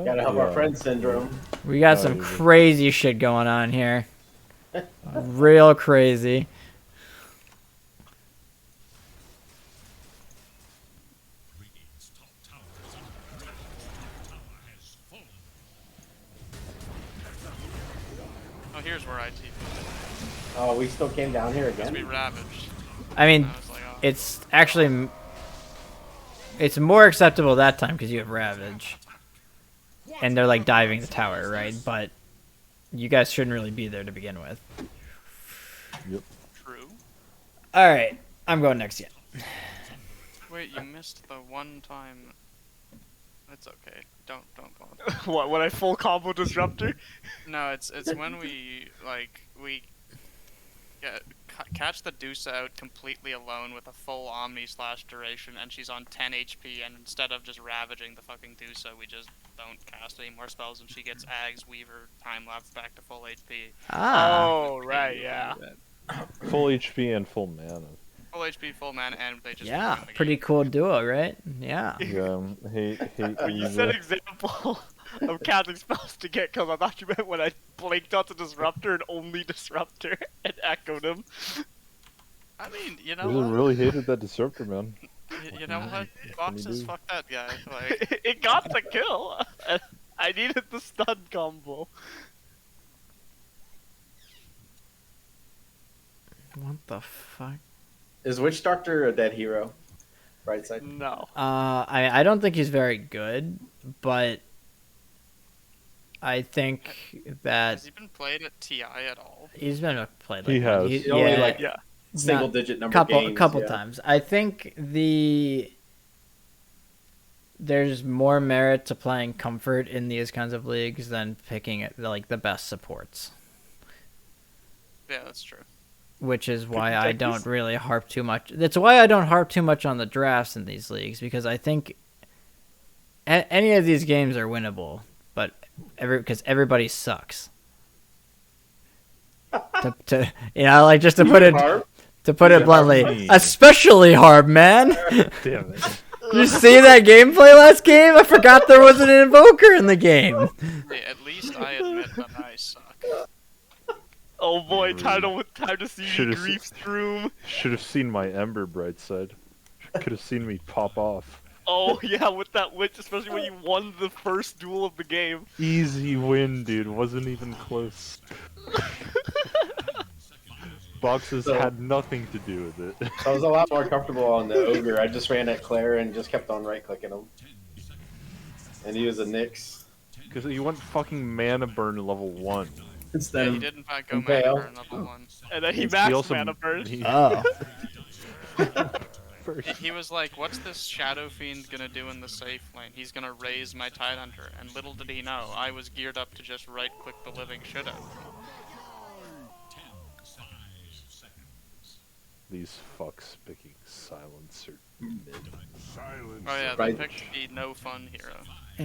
Gotta help our friend syndrome. We got some you're good. crazy shit going on here. Real crazy. Radiant's top tower is under attack. Tower has fallen. Oh, here's where ITB. Oh, we still came down here Because we again. ravaged. I mean, I was like, oh. it's actually it's more acceptable that time because you have Ravage, and they're like diving the tower, right? But you guys shouldn't really be there to begin with. True. All right, I'm going next. Yeah. Wait, you missed the one time. It's okay. Don't go. What? When I full combo disruptor? No, it's when we catch the Deuce out completely alone with a full Omni slash duration, and she's on 10 HP, and instead of just ravaging the fucking Deuce, we just don't cast any more spells, and she gets Ags, Weaver, Time Lapse back to full HP. Ah. Oh, right, yeah. Full HP and full mana. Full HP, full mana, and they just Yeah, win the pretty game. cool duo, right? Yeah. Yeah, hate When you said example of casting spells to get kills, I thought you meant when I blinked out the Disruptor and only Disruptor and echoed him. I mean, you I know what? really hated that Disruptor, man. You know what? can Boxes, you do? fuck that guy. Like, It got the kill. I needed the stun combo. What the fuck? Is Witch Doctor a dead hero? Right side. No. I don't think he's very good, but I think has that he been played at TI at all? he's been played. He has. He's only like Yeah. single Not- digit number couple games. couple yeah. times. I think there's more merit to playing comfort in these kinds of leagues than picking like the best supports, Yeah, that's true. which is why I Like don't this- really harp too much. That's why I don't harp too much on the drafts in these leagues, because I think any of these games are winnable, but because everybody sucks. to like just to put it Harp? bluntly, me. especially hard, man. Damn it. You see that gameplay last game? I forgot there was an invoker in the game. Hey, at least I admit that I suck. Oh boy, time to see Should've Grief's room. Should have seen my Ember bright side. Could have seen me pop off. Oh yeah, with that witch, especially when you won the first duel of the game. Easy win, dude. Wasn't even close. Boxes So- had nothing to do with it. I was a lot more comfortable on the Ogre. I just ran at Clare and just kept on right clicking him. And he was a Nyx. Because he went fucking mana burn level 1. Instead Yeah, he of did in fact go Impale. mana burn level 1. And then he He maxed also- mana burst. he- Oh, He was like, what's this Shadow Fiend gonna do in the safe lane? He's gonna raise my Tidehunter. And little did he know, I was geared up to just right click the living shit out of him. These fucks picking silencer mid. Silence. Oh yeah, Right. they picked the no fun hero.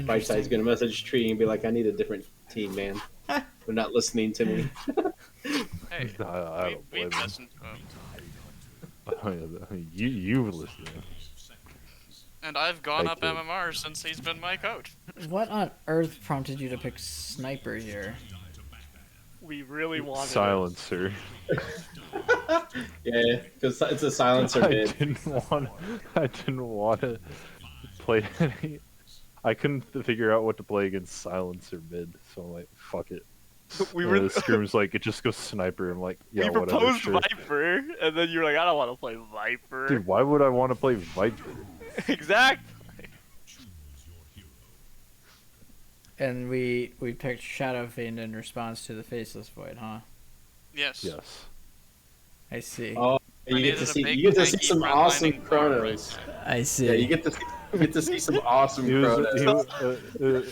right side's gonna message Tree and be like, I need a different team, man. They're not listening to me. Hey, I don't we blame him. listened to him. You listening. And I've gone Thank up you. MMR since he's been my coach. what on earth prompted you to pick sniper here? We really wanted Silencer. Yeah, because it's a silencer I bid. didn't want to play any. I couldn't figure out what to play against silencer mid, so I'm like, fuck it. We And were- the Scream's like, it just goes sniper. I'm like, yeah, we whatever. proposed Sure. Viper, and then you were like, I don't want to play Viper. Dude, why would I want to play Viper? Exactly. And we picked Shadow Fiend in response to the Faceless Void, huh? Yes. Yes. I see. Oh, I you get needed to a see big, you get to see tanky some frontlining awesome farm chronos. right there. I see. Yeah, you get to see some awesome He was, chronos.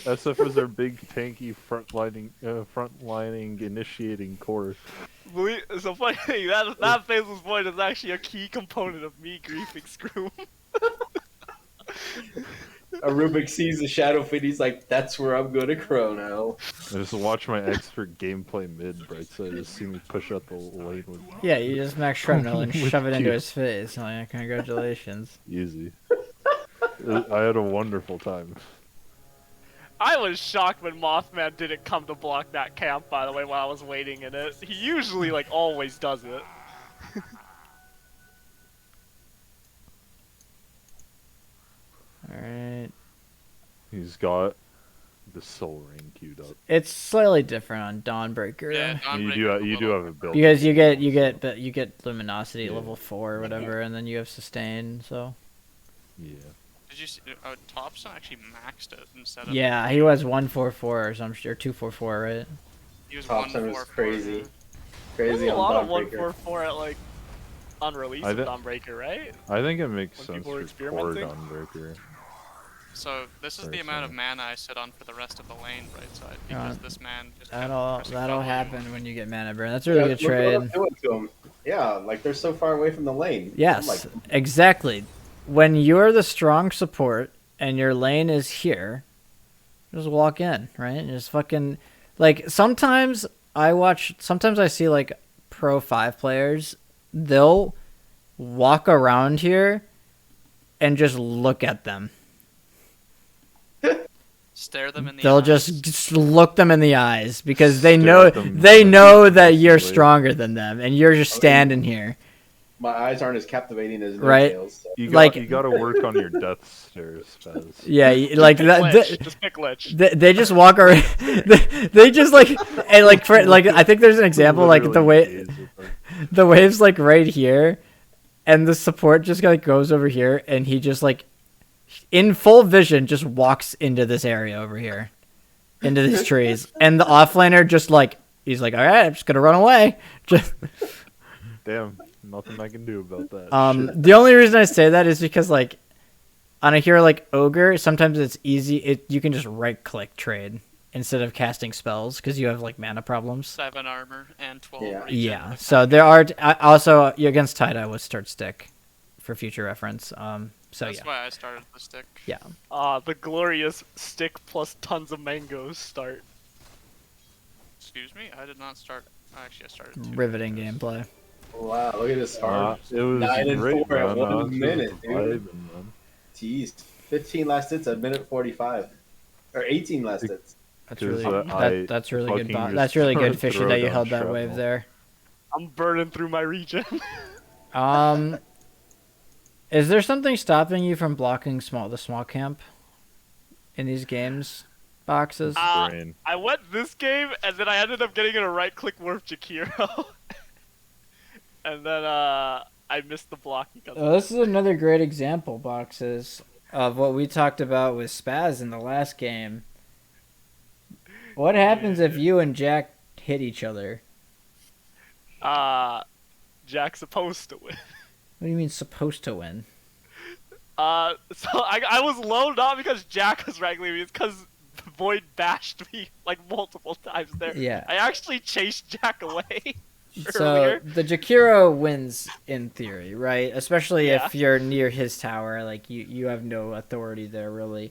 SF was our big tanky frontlining initiating core. So funny thing, that Faceless Void is actually a key component of me griefing Screw. Rubik sees the Shadow Fiend, he's like, that's where I'm going to chrono. I just watch my expert gameplay mid brightside. Just see me push out the lane with Yeah, you just max Shrapnel and With shove it into you. his face. Like, congratulations. easy. I had a wonderful time. I was shocked when Mothman didn't come to block that camp, by the way, while I was waiting in it. He usually, like, always does it. Alright. He's got the soul ring queued up. It's slightly different on Dawnbreaker. Yeah, though. You Dawnbreaker's a do little- have a build. Because you get Luminosity at Yeah. level 4 or whatever, and then you have Sustain, so. Yeah. Did you see? Thompson actually maxed it instead of. Yeah, he was 144 or some shit, or 244, right? He was Thompson was 144. crazy. There's Crazy a lot of on Dawnbreaker. 144 at, like, unreleased I of thi- Dawnbreaker, right? I think it makes When sense people were for core experimenting? Dawnbreaker. So this is the Very amount of funny. mana I sit on for the rest of the lane right side because this man just kept That'll pressing that'll W. happen when you get mana burn. That's a really Yeah, good look what I'm trade. doing to them. Yeah, like they're so far away from the lane. I'm like, Yes, exactly. When you're the strong support and your lane is here, just walk in, right? And just fucking like sometimes sometimes I see like pro 5 players, they'll walk around here and just look at them. Stare them in the They'll eyes. just look them in the eyes because they Stare know at them that you're aggressively. stronger than them and you're just standing here, my eyes aren't as captivating as right? tails. So. Like- You got to work on your death stares, Spaz. Yeah, like Pick that. Lich. Just pick Lich. They just walk around. They just like and like for like I think there's an example like Literally gaze at them. the wave's like right here, and the support just like goes over here, and he just like in full vision just walks into this area over here, into these trees, and the offlaner just like he's like, all right, I'm just gonna run away. Just Damn, nothing I can do about that. Shit. the only reason I say that is because like on a hero like Ogre, sometimes it's easy. You can just right click trade instead of casting spells because you have like mana problems. 7 armor and 12 Yeah. regen. Yeah. So there are also against Tide I would start stick for future reference. So That's yeah. why I started the stick. Yeah. The glorious stick plus tons of mangoes start. Excuse me, I did not start. Actually, I started 2 Riveting mangoes. gameplay. Wow, look at this hard. It was 9 and great, 4 at man. 1 minute, dude. Vibing, man. Jeez, 15 last hits at minute 45, or 18 last hits. That's Because, really that's really good. fucking That's really good, just Fishy, throw that you down held that shrapnel. wave there. I'm burning through my regen. Is there something stopping you from blocking the small camp in these games boxes? Brain. I went this game, and then I ended up getting in a right-click Warp Jakiro. And then, I missed the block because Oh, this is another great example, boxes, of what we talked about with Spaz in the last game. What happens if you and Jack hit each other? Jack's supposed to win. What do you mean supposed to win? So I was low not because Jack was wrangling me, it's because Void bashed me like multiple times there. Yeah. I actually chased Jack away So earlier. the Jakiro wins in theory, right? Especially Yeah. if you're near his tower, like you have no authority there really. You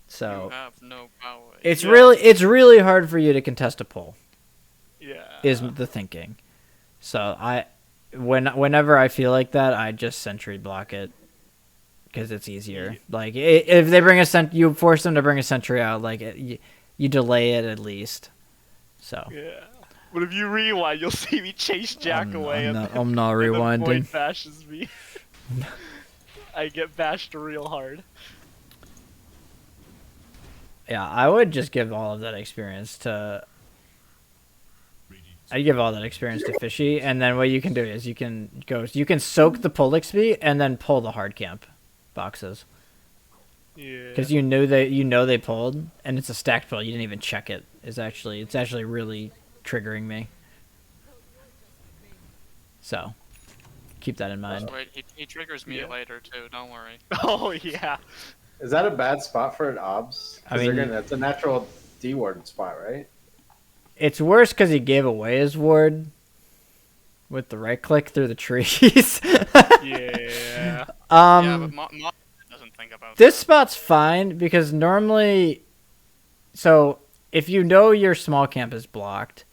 So have no power. it's Yeah. it's really hard for you to contest a pull. Yeah. Is the thinking. So whenever I feel like that, I just sentry block it because it's easier. Like if they bring you force them to bring a sentry out, like you delay it at least. So Yeah. But if you rewind, you'll see me chase Jack away. I'm and not then rewinding. Void bashes me. I get bashed real hard. Yeah, I would just give all of that experience to. I'd give all that experience to Fishy, and then what you can do is you can soak the pull XP and then pull the hard camp boxes Yeah. because you know they pulled and it's a stacked pull. You didn't even check it. It's actually really triggering me. So keep that in mind. Wait, he triggers me Yeah. later too. Don't worry. Oh yeah. Is that a bad spot for an obs? I mean- That's a natural D-ward spot, right? It's worse because he gave away his ward with the right click through the trees. Yeah. Yeah, but Mo doesn't think about This that. spot's fine because normally, so if you know your small camp is blocked,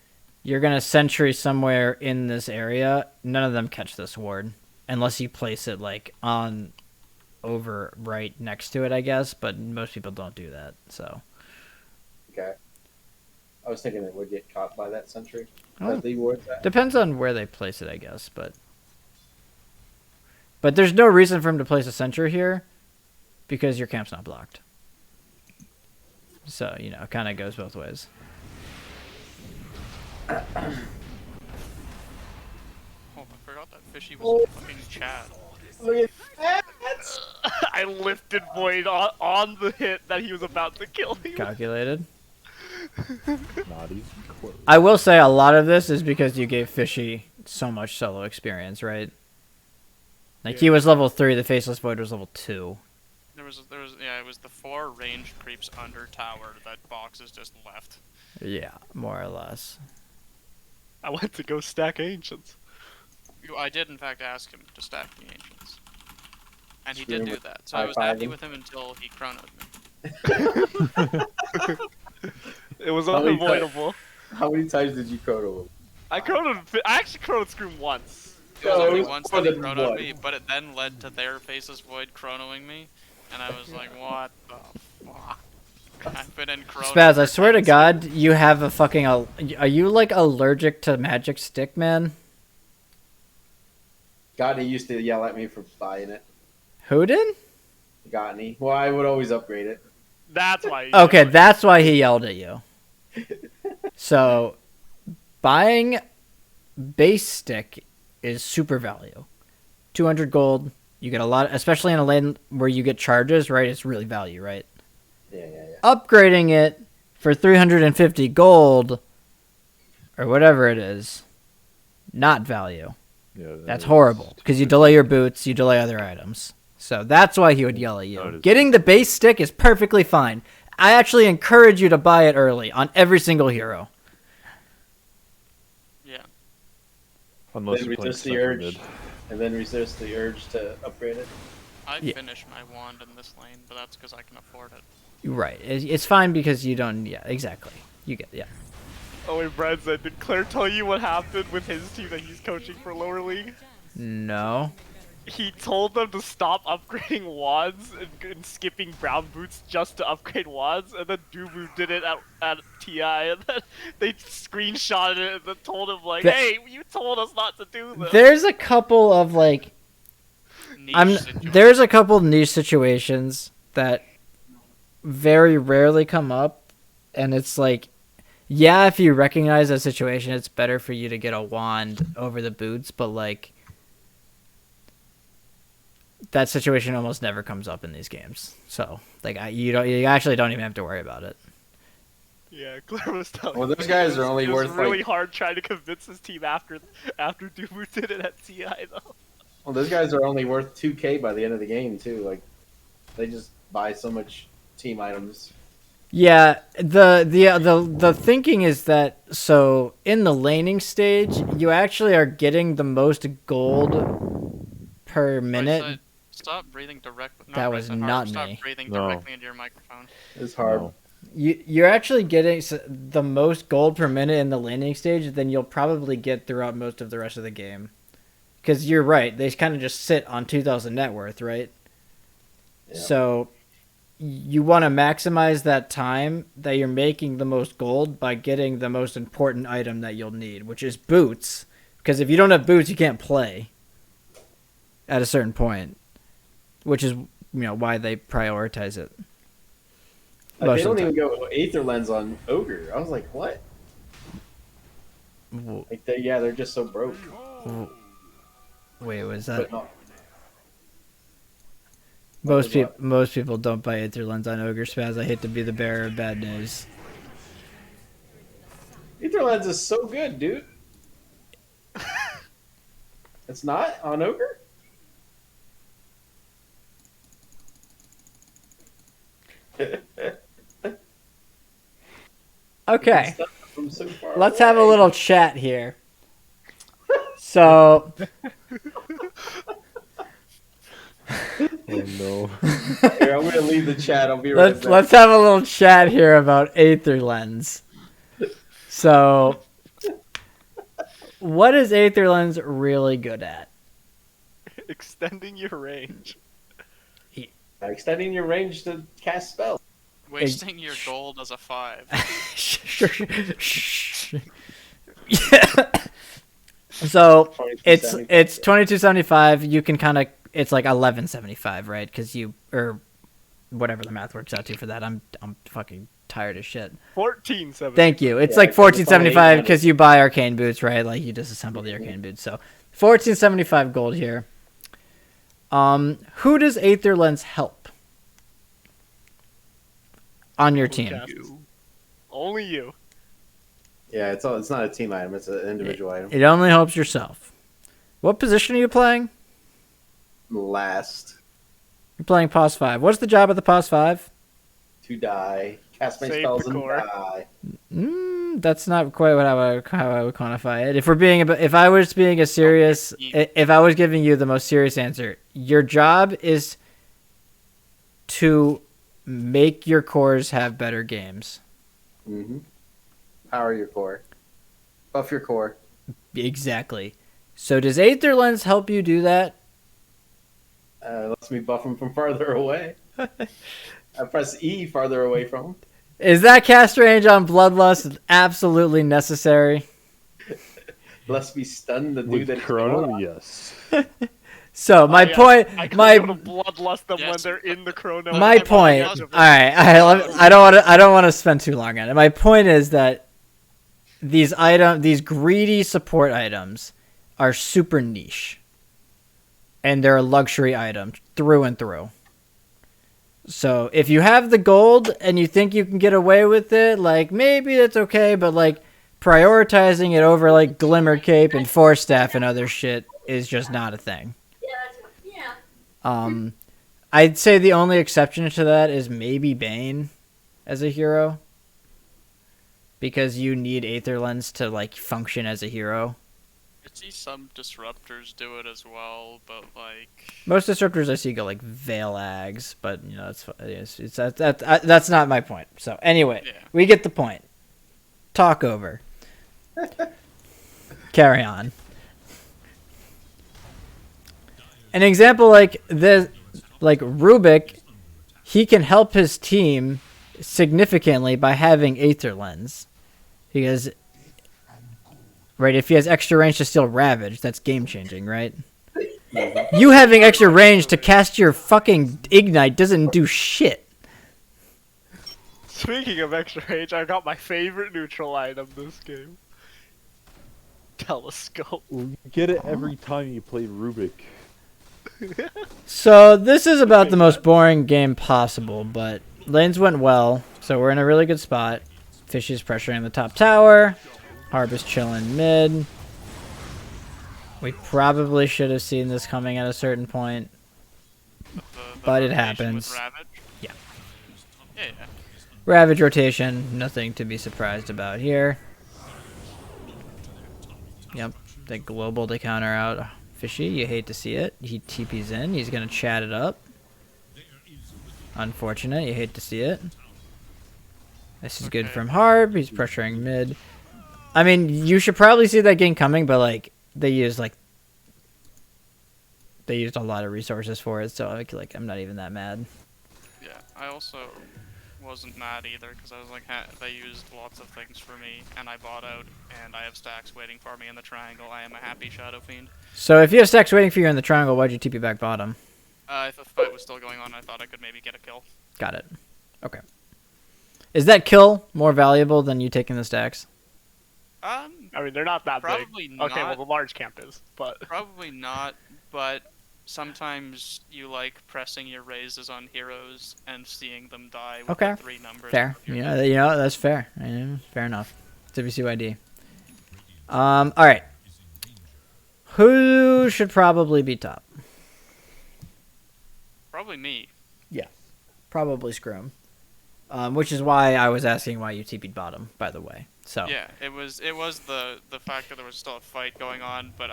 you're gonna sentry somewhere in this area. None of them catch this ward unless you place it like on over right next to it, I guess. But most people don't do that. So Okay. I was thinking it would get caught by that sentry. Oh. That D-ward's at. depends on where they place it, I guess. But there's no reason for him to place a sentry here because your camp's not blocked. So it kind of goes both ways. Oh, I forgot that Fishy was in fucking chat. Look at that! I lifted Void on the hit that he was about to kill me. Calculated. Not even close. I will say a lot of this is because you gave Fishy so much solo experience, right? Like he was level 3, the Faceless Void was level 2. Yeah, it was the 4 range creeps under tower that boxes just left. Yeah, more or less. I went to go stack ancients. I did in fact ask him to stack the ancients, and he Screw did him do with that. So I was high-fiving. happy with him until he chronoed me. It was How many unavoidable. How many times did you chrono him? I actually chronoed Scream once. It was No, only it was once more that he than chronoed one. me, but it then led to their Faceless Void chronoing me, and I was like, what the fuck? I've been in chrono. Spaz, for I swear to 10 God, you have a fucking. Are you like allergic to magic stick, man? Gottney used to yell at me for buying it. Who did? Gottney. Well, I would always upgrade it. That's why. Okay, that's why he yelled at you. So, buying base stick is super value. 200 gold. You get a lot, especially in a lane where you get charges, right? It's really value, right? Yeah. Upgrading it for 350 gold or whatever it is, not value. Yeah, That's horrible because you delay your boots, you delay other items. So that's why he would yell at you. Getting the base stick is perfectly fine. I actually encourage you to buy it early on every single hero. Yeah. Unless Then you're playing resist the Sniper urge, mid. and then resist the urge to upgrade it. I Yeah. finished my wand in this lane, but that's because I can afford it. Right. It's fine because you don't. Yeah, exactly. You get. Yeah. Oh wait, Brad said, did Claire tell you what happened with his team that he's coaching for lower league? No. He told them to stop upgrading wands and skipping brown boots just to upgrade wands, and then Dubu did it at TI, and then they screenshotted it and then told him like, hey, you told us not to do this. There's a couple of like. Niche situation. There's a couple niche situations that very rarely come up, and it's like, yeah, if you recognize a situation, it's better for you to get a wand over the boots, but like that situation almost never comes up in these games. So like you actually don't even have to worry about it. Yeah, Claire was telling Well, me those guys are only it was worth, really like- hard trying to convince his team after Dubu did it at TI though. Well, those guys are only worth 2K by the end of the game too. Like, they just buy so much team items. Yeah, the thinking is that so in the laning stage, you actually are getting the most gold per minute. Right, stop breathing directly. That was not Stop me. breathing No. directly into your microphone. It's hard. No. You're actually getting the most gold per minute in the laning stage than you'll probably get throughout most of the rest of the game. Because you're right, they kind of just sit on 2,000 net worth, right? Yeah. So you want to maximize that time that you're making the most gold by getting the most important item that you'll need, which is boots. Because if you don't have boots, you can't play at a certain point, which is why they prioritize it. Like, Most they of don't the even go Aether Lens on Ogre. I was like, what? time. Like, they're just so broke. Wait, was that? But no, Most people don't buy Aether Lens on Ogre Spaz. I hate to be the bearer of bad news. Aether Lens is so good, dude. It's not on Ogre? Okay, Stuff from so far let's have a away. little chat here. So, Oh no. Here, I'm gonna leave the chat. I'll be right back. let's have a little chat here about Aether Lens. So, what is Aether Lens really good at? Extending your range. Extending your range to cast spells. Wasting your gold as a 5. So it's 2275. 2275. You can kind of it's like 1175, right? Because or whatever the math works out to for that. I'm fucking tired as shit. 1470. Thank you. It's Yeah, like it's only 1475 800. because you buy arcane boots, right? Like you disassemble the arcane boots. So 1475 gold here. Who does Aether Lens help on your team? Only you. Yeah, it's not a team item. It's an individual item. It only helps yourself. What position are you playing? Last. You're playing Pos 5. What's the job of the Pos 5? To die. Cast my Save spells the and core. die. That's not quite what how I would quantify it. If I was being a serious, if I was giving you the most serious answer, your job is to make your cores have better games. Mm-hmm. Power your core. Buff your core. Exactly. So does Aether Lens help you do that? Lets me buff them from farther away. I press E farther away from them. Is that cast range on Bloodlust absolutely necessary? Lets me stun the dude With that's Chrono, yes. So my point, I can my go to bloodlust them when Yes. they're in the chrono. my point. All right, I don't want to spend too long on it. My point is that these greedy support items, are super niche, and they're a luxury item through and through. So if you have the gold and you think you can get away with it, like maybe it's okay, but like prioritizing it over like Glimmer Cape and Force Staff and other shit is just not a thing. I'd say the only exception to that is maybe Bane as a hero, because you need Aether Lens to like function as a hero. I see some disruptors do it as well, but like Most disruptors I see go like Veil Ags, but you know that's not my point. So anyway, Yeah. we get the point. Talk over. Carry on. An example like this, like Rubik, he can help his team significantly by having Aether Lens, because right, if he has extra range to steal Ravage, that's game changing, right? You having extra range to cast your fucking Ignite doesn't do shit. Speaking of extra range, I got my favorite neutral item this game. Telescope. You get it every time you play Rubik. So this is about the most boring game possible, but lanes went well, so we're in a really good spot. Fishy's pressuring the top tower. Harp is chilling mid. We probably should have seen this coming at a certain point. the But it rotation happens. with Ravage. Yeah. Yeah. Ravage rotation, nothing to be surprised about here. Yep, they global to counter out Fishy. You hate to see it. He TP's in. He's going to chat it up. Unfortunate. You hate to see it. This is good from Harp. He's pressuring mid. I mean, you should probably see that game coming, but like they used a lot of resources for it, so like I'm not even that mad. Yeah. I also wasn't mad either because I was like, they used lots of things for me, and I bought out, and I have stacks waiting for me in the triangle. I am a happy Shadow Fiend. So if you have stacks waiting for you in the triangle, why'd you TP back bottom? If the fight was still going on, I thought I could maybe get a kill. Got it. Okay. Is that kill more valuable than you taking the stacks? I mean, they're not that Probably big. Okay, well, not. the large camp is, but Probably not, but sometimes you like pressing your raises on heroes and seeing them die with Okay. the 3 numbers. Fair. of your You know that's fair. Fair enough. WCYD. All right. Who should probably be top? Probably me. Probably Scrum. Which is why I was asking why you TP'd bottom, by the way. So Yeah, it was the fact that there was still a fight going on, but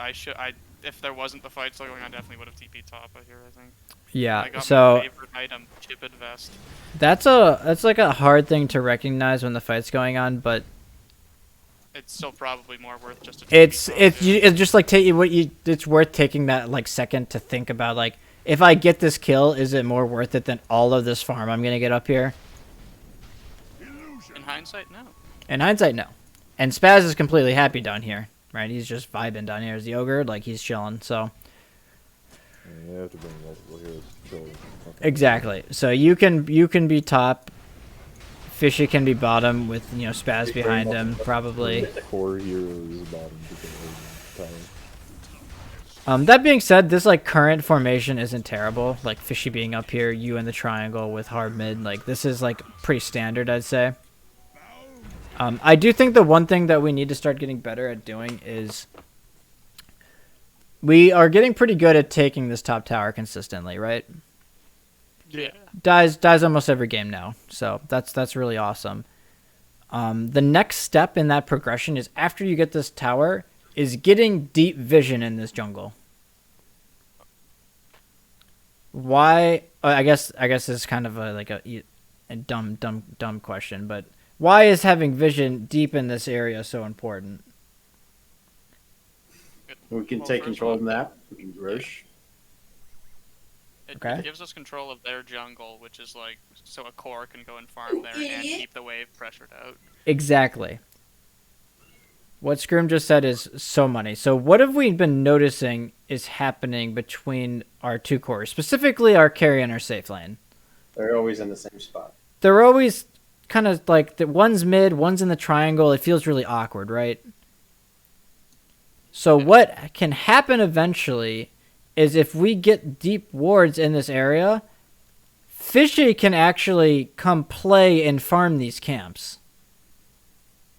if there wasn't the fight still going on, I definitely would have TP top here, I think. yeah. I got So my favorite item, Chipped Vest. that's like a hard thing to recognize when the fight's going on, but It's still probably more worth just a TP it's top, it's yeah. it's just like it's worth taking that like second to think about, like, if I get this kill, is it more worth it than all of this farm I'm gonna get up here? In hindsight, no. In hindsight, no. And Spaz is completely happy down here, right? He's just vibing down here as the ogre, like he's chilling. So You have to bring multiple heroes to kill them. exactly. So you can be top. Fishy can be bottom with Spaz behind him probably. 4 heroes bottom to kill tower. That being said, this like current formation isn't terrible. Like Fishy being up here, you in the triangle with hard mid. Like this is like pretty standard, I'd say. I do think the one thing that we need to start getting better at doing is we are getting pretty good at taking this top tower consistently, right? Yeah. dies almost every game now. So that's really awesome. The next step in that progression is after you get this tower is getting deep vision in this jungle. Why? I guess this is kind of a dumb question, but why is having vision deep in this area so important? We can Well, take first control off, of the map. We can rush. Okay. It gives us control of their jungle, which is like so a core can go and farm there and keep the wave pressured out. Exactly. What Scrim just said is so money. So what have we been noticing is happening between our two cores, specifically our carry and our safe lane? They're always in the same spot. They're always kind of like the one's mid, one's in the triangle. It feels really awkward, right? So what can happen eventually is if we get deep wards in this area, Fishy can actually come play and farm these camps.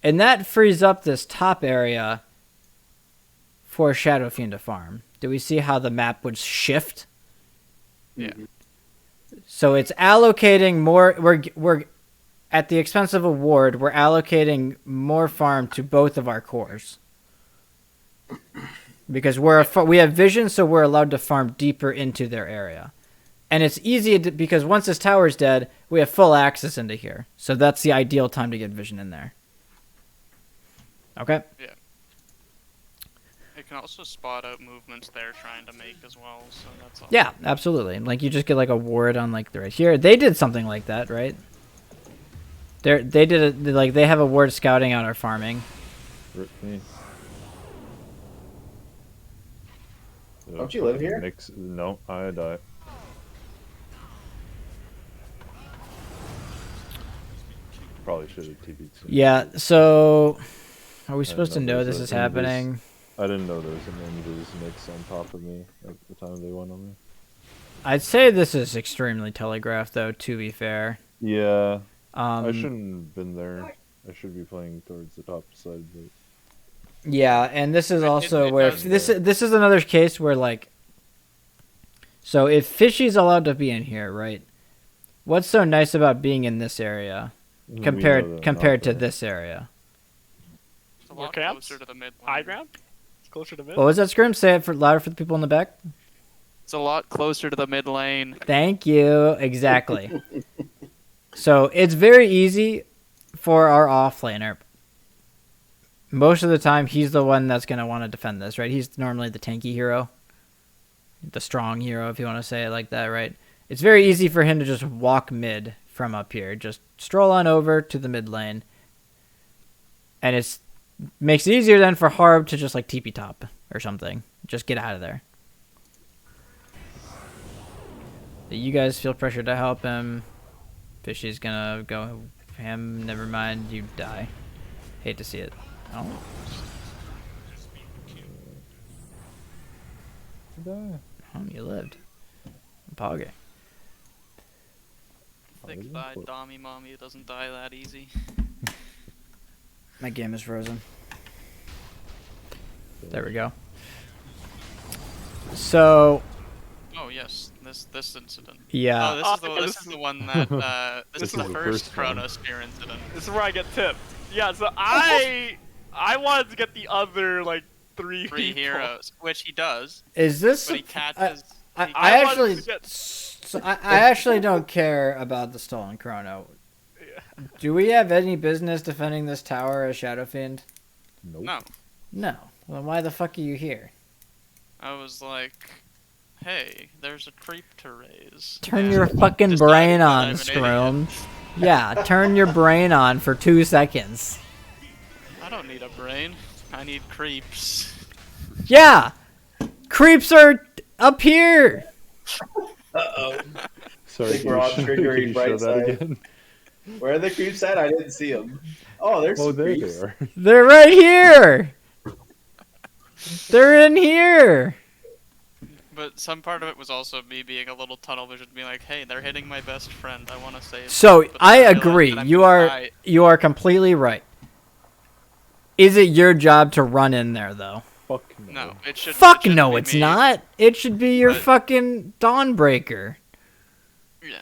And that frees up this top area for Shadow Fiend to farm. Do we see how the map would shift? Yeah. So it's allocating more. We're at the expense of a ward. We're allocating more farm to both of our cores because we have vision, so we're allowed to farm deeper into their area. And it's easy because once this tower's dead, we have full access into here. So that's the ideal time to get vision in there. Okay. Yeah. It can also spot out movements they're trying to make as well, so that's all. Yeah, absolutely. Like you just get like a ward on like right here. They did something like that, right? They have a ward scouting out our farming. Rip me. Don't you live here? No, I die. Probably should have TP'd soon. Yeah. So, are we I supposed to didn't know know there this was is a invis. happening? I didn't know there was an invis mix on top of me at the time they went on me. I'd say this is extremely telegraphed, though. To be fair. Yeah, I Um. shouldn't have been there. I should be playing towards the top side, but Yeah, and this is also it where does- this is another case where like. So if Fishy's allowed to be in here, right? What's so nice about being in this area we know compared they're compared not to there. this area? It's a More lot camps? closer to the mid lane. High ground? It's closer to mid. What was that, Scrim? Say it louder for the people in the back. It's a lot closer to the mid lane. Thank you. Exactly. So it's very easy for our offlaner. Most of the time, he's the one that's going to want to defend this, right? He's normally the tanky hero, the strong hero, if you want to say it like that, right? It's very easy for him to just walk mid from up here. Just stroll on over to the mid lane. And it makes it easier then for Harb to just like TP top or something. Just get out of there. You guys feel pressure to help him. Fishy's gonna go him. Never mind, you die. Hate to see it. Oh. Die. Oh, you lived. Poggy. Thick thigh Dommy Mommy doesn't die that easy. My game is frozen. There we go. So, Oh yes, this incident. yeah. Oh, Oh, this is the one that this is the is the first first one. Chronosphere incident. This is where I get tipped. Yeah, so I wanted to get the other like three Three people. heroes, which he does, Is this... but he catches. I I wanted actually... to get- So I actually don't care about the stolen chrono. Do we have any business defending this tower as Shadow Fiend? Nope. No, No. Well, why the fuck are you here? I was like, hey, there's a creep to raise. Turn And your fucking decided brain that on, I'm an Scrum. idiot. Yeah, turn your brain on for 2 seconds. I don't need a brain. I need creeps. Yeah! Creeps are up here! Uh-oh. Sorry, think we're all could triggering you bright show that side. again? Where are the creeps at? I didn't see them. Oh, there's Oh, some there creeps. they are. They're right here! They're in here! But some part of it was also me being a little tunnel vision, being like, hey, they're hitting my best friend. I want to save So, them. But I then realized agree. that I'm You gonna are die. you are completely right. Is it your job to run in there, though? Fuck no. No, it should. Fuck no, it's not. It should be your But- fucking Dawnbreaker. Yeah.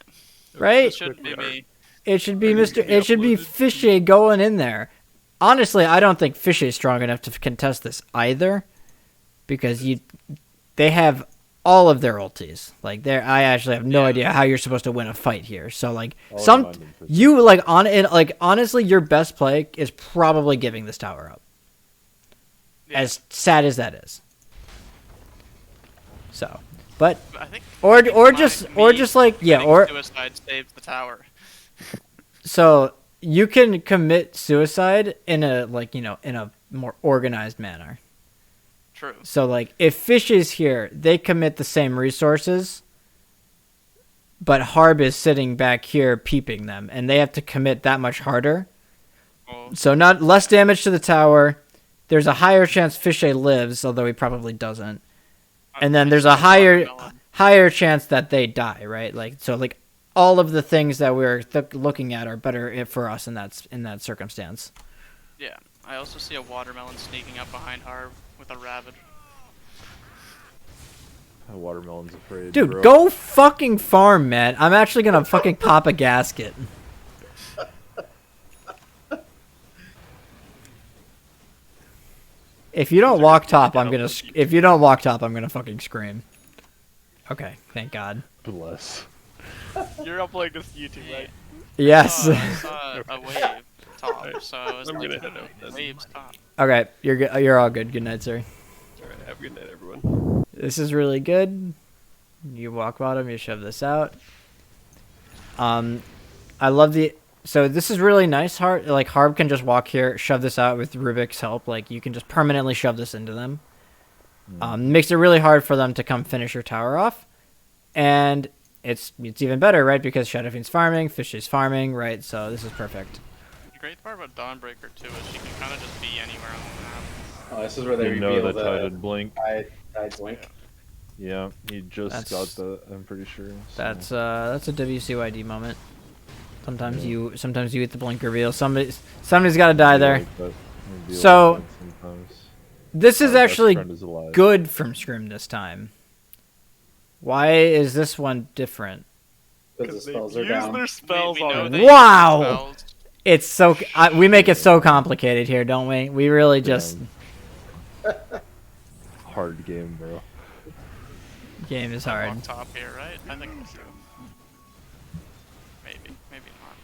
Right? It should be me. It should be It needs to Mr. be It should be uploaded. Fishy going in there. Honestly, I don't think Fishy's strong enough to contest this either, because they have all of their ultis. Like I actually have no idea how you're supposed to win a fight here. So like honestly, your best play is probably giving this tower up. Yeah. As sad as that is. So, but I think or my- just me like yeah committing or suicide saves the tower. so you can commit suicide in a in a more organized manner. True. So like if Fish is here, they commit the same resources, but Harb is sitting back here peeping them, and they have to commit that much harder. Well, So not less damage to the tower. There's a higher chance Fishay lives, although he probably doesn't. And then there's a higher chance that they die, right? Like so like all of the things that we're looking at are better for us in that circumstance. Yeah. I also see a watermelon sneaking up behind Harv with a Ravage. A watermelon's afraid. Dude, bro. go fucking farm, man. I'm actually gonna fucking pop a gasket. If you don't walk top, I'm gonna. If you don't walk top, I'm gonna fucking scream. Okay, thank God. Bless. You're uploading this to YouTube, right? Yes. I saw a wave top, so I was I'm like, gonna head out then. waves top. Okay, you're good. You're all good. Good night, sir. Alright, have a good night, everyone. This is really good. You walk bottom. You shove this out. I love the. So this is really nice. Harb can just walk here, shove this out with Rubik's help. Like you can just permanently shove this into them. Makes it really hard for them to come finish your tower off, and it's even better, right? Because Shadow Fiend's farming, Fish is farming, right? So this is perfect. The great part about Dawnbreaker too is she can kind of just be anywhere on the map. Oh, this is where they You know reveal the tided blink. tide blink. Yeah, he just That's- got that. I'm pretty sure. So. That's a WCYD moment. Sometimes you hit the blink reveal. Somebody's got to die there. Like that. Maybe So- like that sometimes. This is Our best actually friend is alive. good from Scrim this time. Why is this one different? Because the They've spells are used down. their spells we know already. they Wow! use spells. It's so we make it so complicated here, don't we? We really just Hard game, bro. game is hard. Walk top here, right? I think we'll do. Maybe not.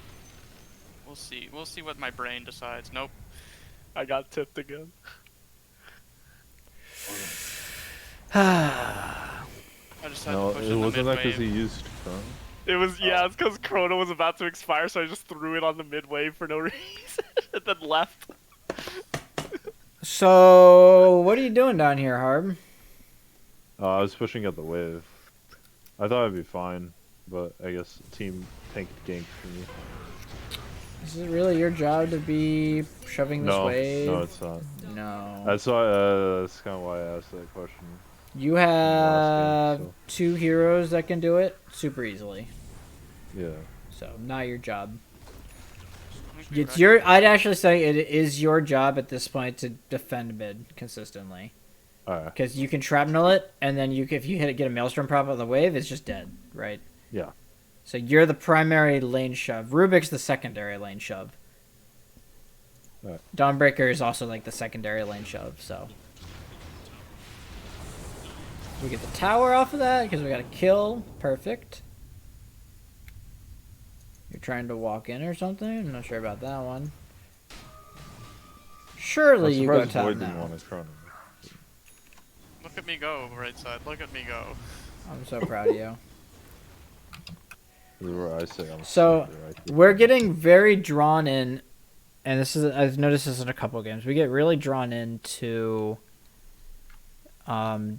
We'll see. We'll see what my brain decides. Nope. I got tipped again. I just had No, to push it in the wasn't that because he mid-wave. used Chrono. It was it's because Chrono was about to expire, so I just threw it on the mid wave for no reason, and then left. So what are you doing down here, Harb? I was pushing at the wave. I thought I'd be fine, but I guess team tanked gank for me. Is it really your job to be shoving this wave? No, it's not. No. That's why. That's kind of why I asked that question. You last have game, so. 2 heroes that can do it super easily. Yeah. So not your job. Okay, It's right. your. I'd actually say it is your job at this point to defend mid consistently, Alright. because you can shrapnel it, and then if you get a maelstrom prop on the wave, it's just dead, right? Yeah. So you're the primary lane shove. Rubik's the secondary lane shove. Right. Dawnbreaker is also like the secondary lane shove. So we get the tower off of that because we got a kill. Perfect. You're trying to walk in or something? I'm not sure about that one. Surely I'm you go surprised top Void didn't now. want to Chrono. Look at me go, right side. Look at me go. I'm so proud of you. This is where I say I'm So, sniper, right? We're getting very drawn in, and this is I've noticed this in a couple games. We get really drawn into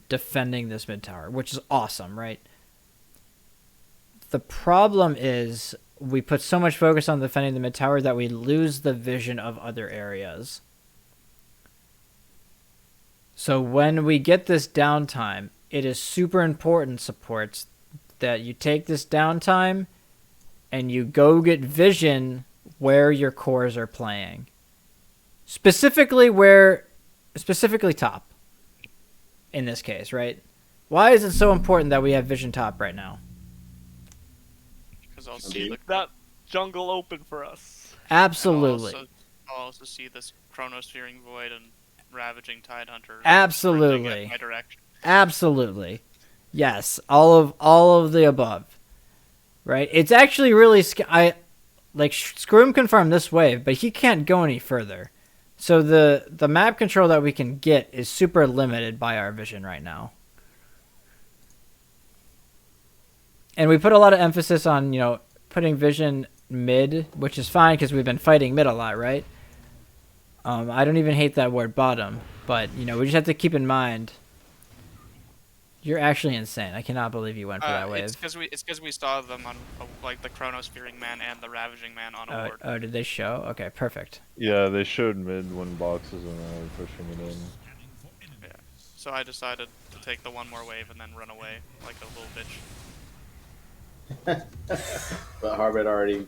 defending this mid tower, which is awesome, right? The problem is we put so much focus on defending the mid tower that we lose the vision of other areas. So when we get this downtime, it is super important, supports, that you take this downtime and you go get vision where your cores are playing. Specifically top. In this case, right? Why is it so important that we have vision top right now? I'll see Keep that jungle open for us. Absolutely. I'll also see this Chronosphering Void and Ravaging Tidehunter. Absolutely. sprinting in my direction. Absolutely. Yes, all of the above. Right? It's actually really Scroom confirmed this wave, but he can't go any further. So the map control that we can get is super limited by our vision right now. And we put a lot of emphasis on, putting vision mid, which is fine because we've been fighting mid a lot, right? I don't even hate that word bottom, but, we just have to keep in mind. You're actually insane. I cannot believe you went for that wave. It's because we saw them on the Chronosphering Man and the Ravaging Man on a ward. Oh, did they show? Okay, perfect. Yeah, they showed mid when boxes and I were pushing it in. Yeah. So I decided to take the one more wave and then run away like a little bitch. But Harbit already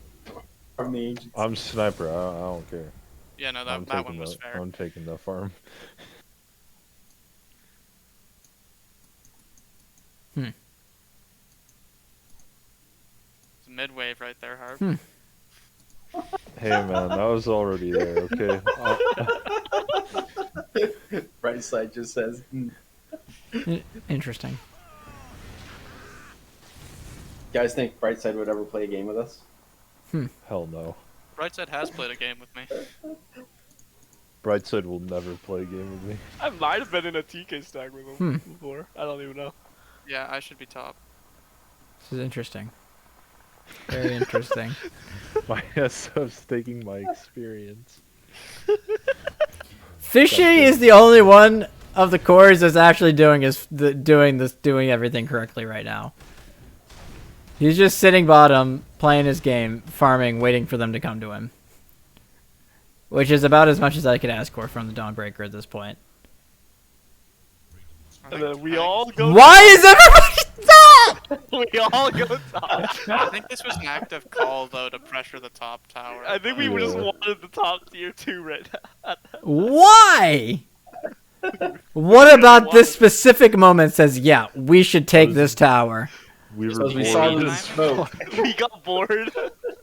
from the ancients. I'm sniper. I don't care. Yeah, no, that one was fair. I'm taking the farm. It's a mid wave right there, Harp. Hey man, I was already there. Okay. Right side just says. Interesting. You guys think Brightside would ever play a game with us? Hell no. Brightside has played a game with me. Brightside will never play a game with me. I might have been in a TK stack with him before. I don't even know. Yeah, I should be top. This is interesting. Very interesting. My SF's taking my experience. Fishy is the only one of the cores that's actually doing everything correctly right now. He's just sitting bottom, playing his game, farming, waiting for them to come to him. Which is about as much as I could ask for from the Dawnbreaker at this point. And then we all go. Why is everybody top? We all go top. I think this was an active call though to pressure the top tower. I think we Yeah. just wanted the top tier 2 right now. Why? What about this specific moment says, yeah, we should take this tower? We were Because we bored. saw bored. the smoke. We got bored.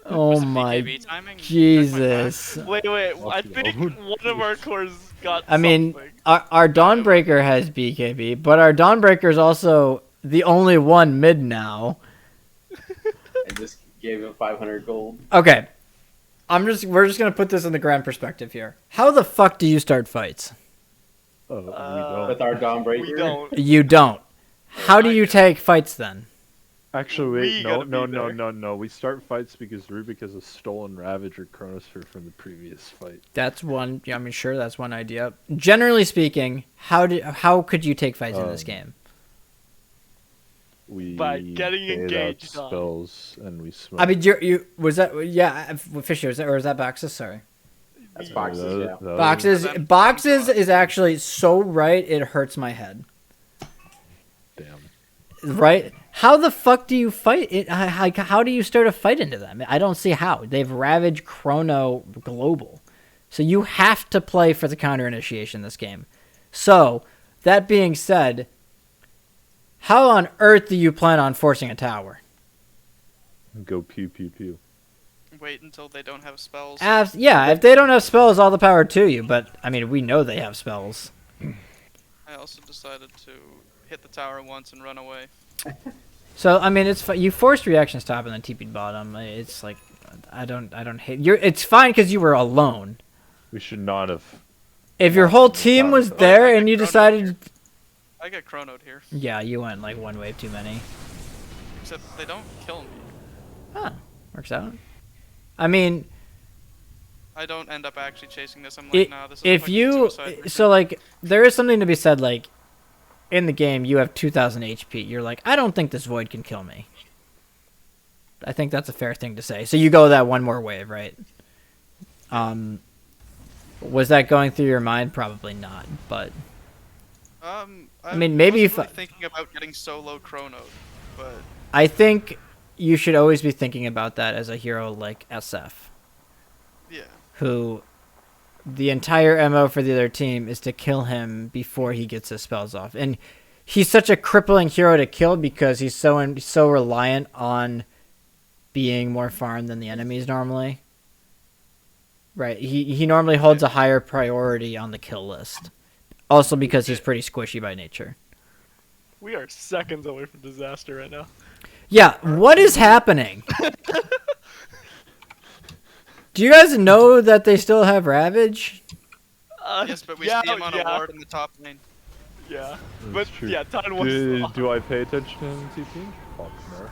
Oh Was it my BKB timing? Jesus. Wait, I think one of our cores got I mean, something. our Dawnbreaker has BKB, but our Dawnbreaker is also the only one mid now. And just gave him 500 gold. Okay. We're just gonna put this in the grand perspective here. How the fuck do you start fights? Oh, we With don't. our Dawnbreaker. We don't. You don't. How do you take fights then? Actually, We wait, gotta be there. no. We start fights because Rubik has a stolen Ravager Chronosphere from the previous fight. That's one. Yeah, I mean, sure, that's one idea. Generally speaking, how could you take fights in this game? We By getting paid out engaged on. spells and we smoked. I mean, you was that Fisher? Was that Boxes? Sorry, That's boxes, yeah. Boxes is actually so right. It hurts my head. Damn. Right? How the fuck do you fight it? How do you start a fight into them? I don't see how. They've ravaged Chrono Global. So you have to play for the counter initiation this game. So, that being said, how on earth do you plan on forcing a tower? Go pew pew pew. Wait until they don't have spells. Yeah, if they don't have spells, all the power to you. But, I mean, we know they have spells. I also decided to hit the tower once and run away. So, I mean, you forced reactions top and then TP'd bottom. It's like, I don't hate... It's fine because you were alone. We should not have. If your whole team was there and you decided... I get chronoed here. Yeah, you went like one wave too many. Except they don't kill me. Huh. Works out. I mean, I don't end up actually chasing this. I'm I like, nah, this is a if fucking you... suicide mission. So, like, there is something to be said, like, in the game, you have 2,000 HP. You're like, I don't think this Void can kill me. I think that's a fair thing to say. So you go that one more wave, right? Was that going through your mind? Probably not, but... I mean, maybe wasn't if really thinking about getting solo chronoed, but I think you should always be thinking about that as a hero like SF, yeah. who the entire MO for the other team is to kill him before he gets his spells off. And he's such a crippling hero to kill because he's so reliant on being more farmed than the enemies normally. Right. He normally holds a higher priority on the kill list. Also because he's pretty squishy by nature. We are seconds away from disaster right now. Yeah, what is happening? Do you guys know that they still have Ravage? Yes, but we yeah, see him on yeah, a ward in the top lane. Yeah, That's but true. yeah, Tide was. Do I pay attention to TP? Fuck no.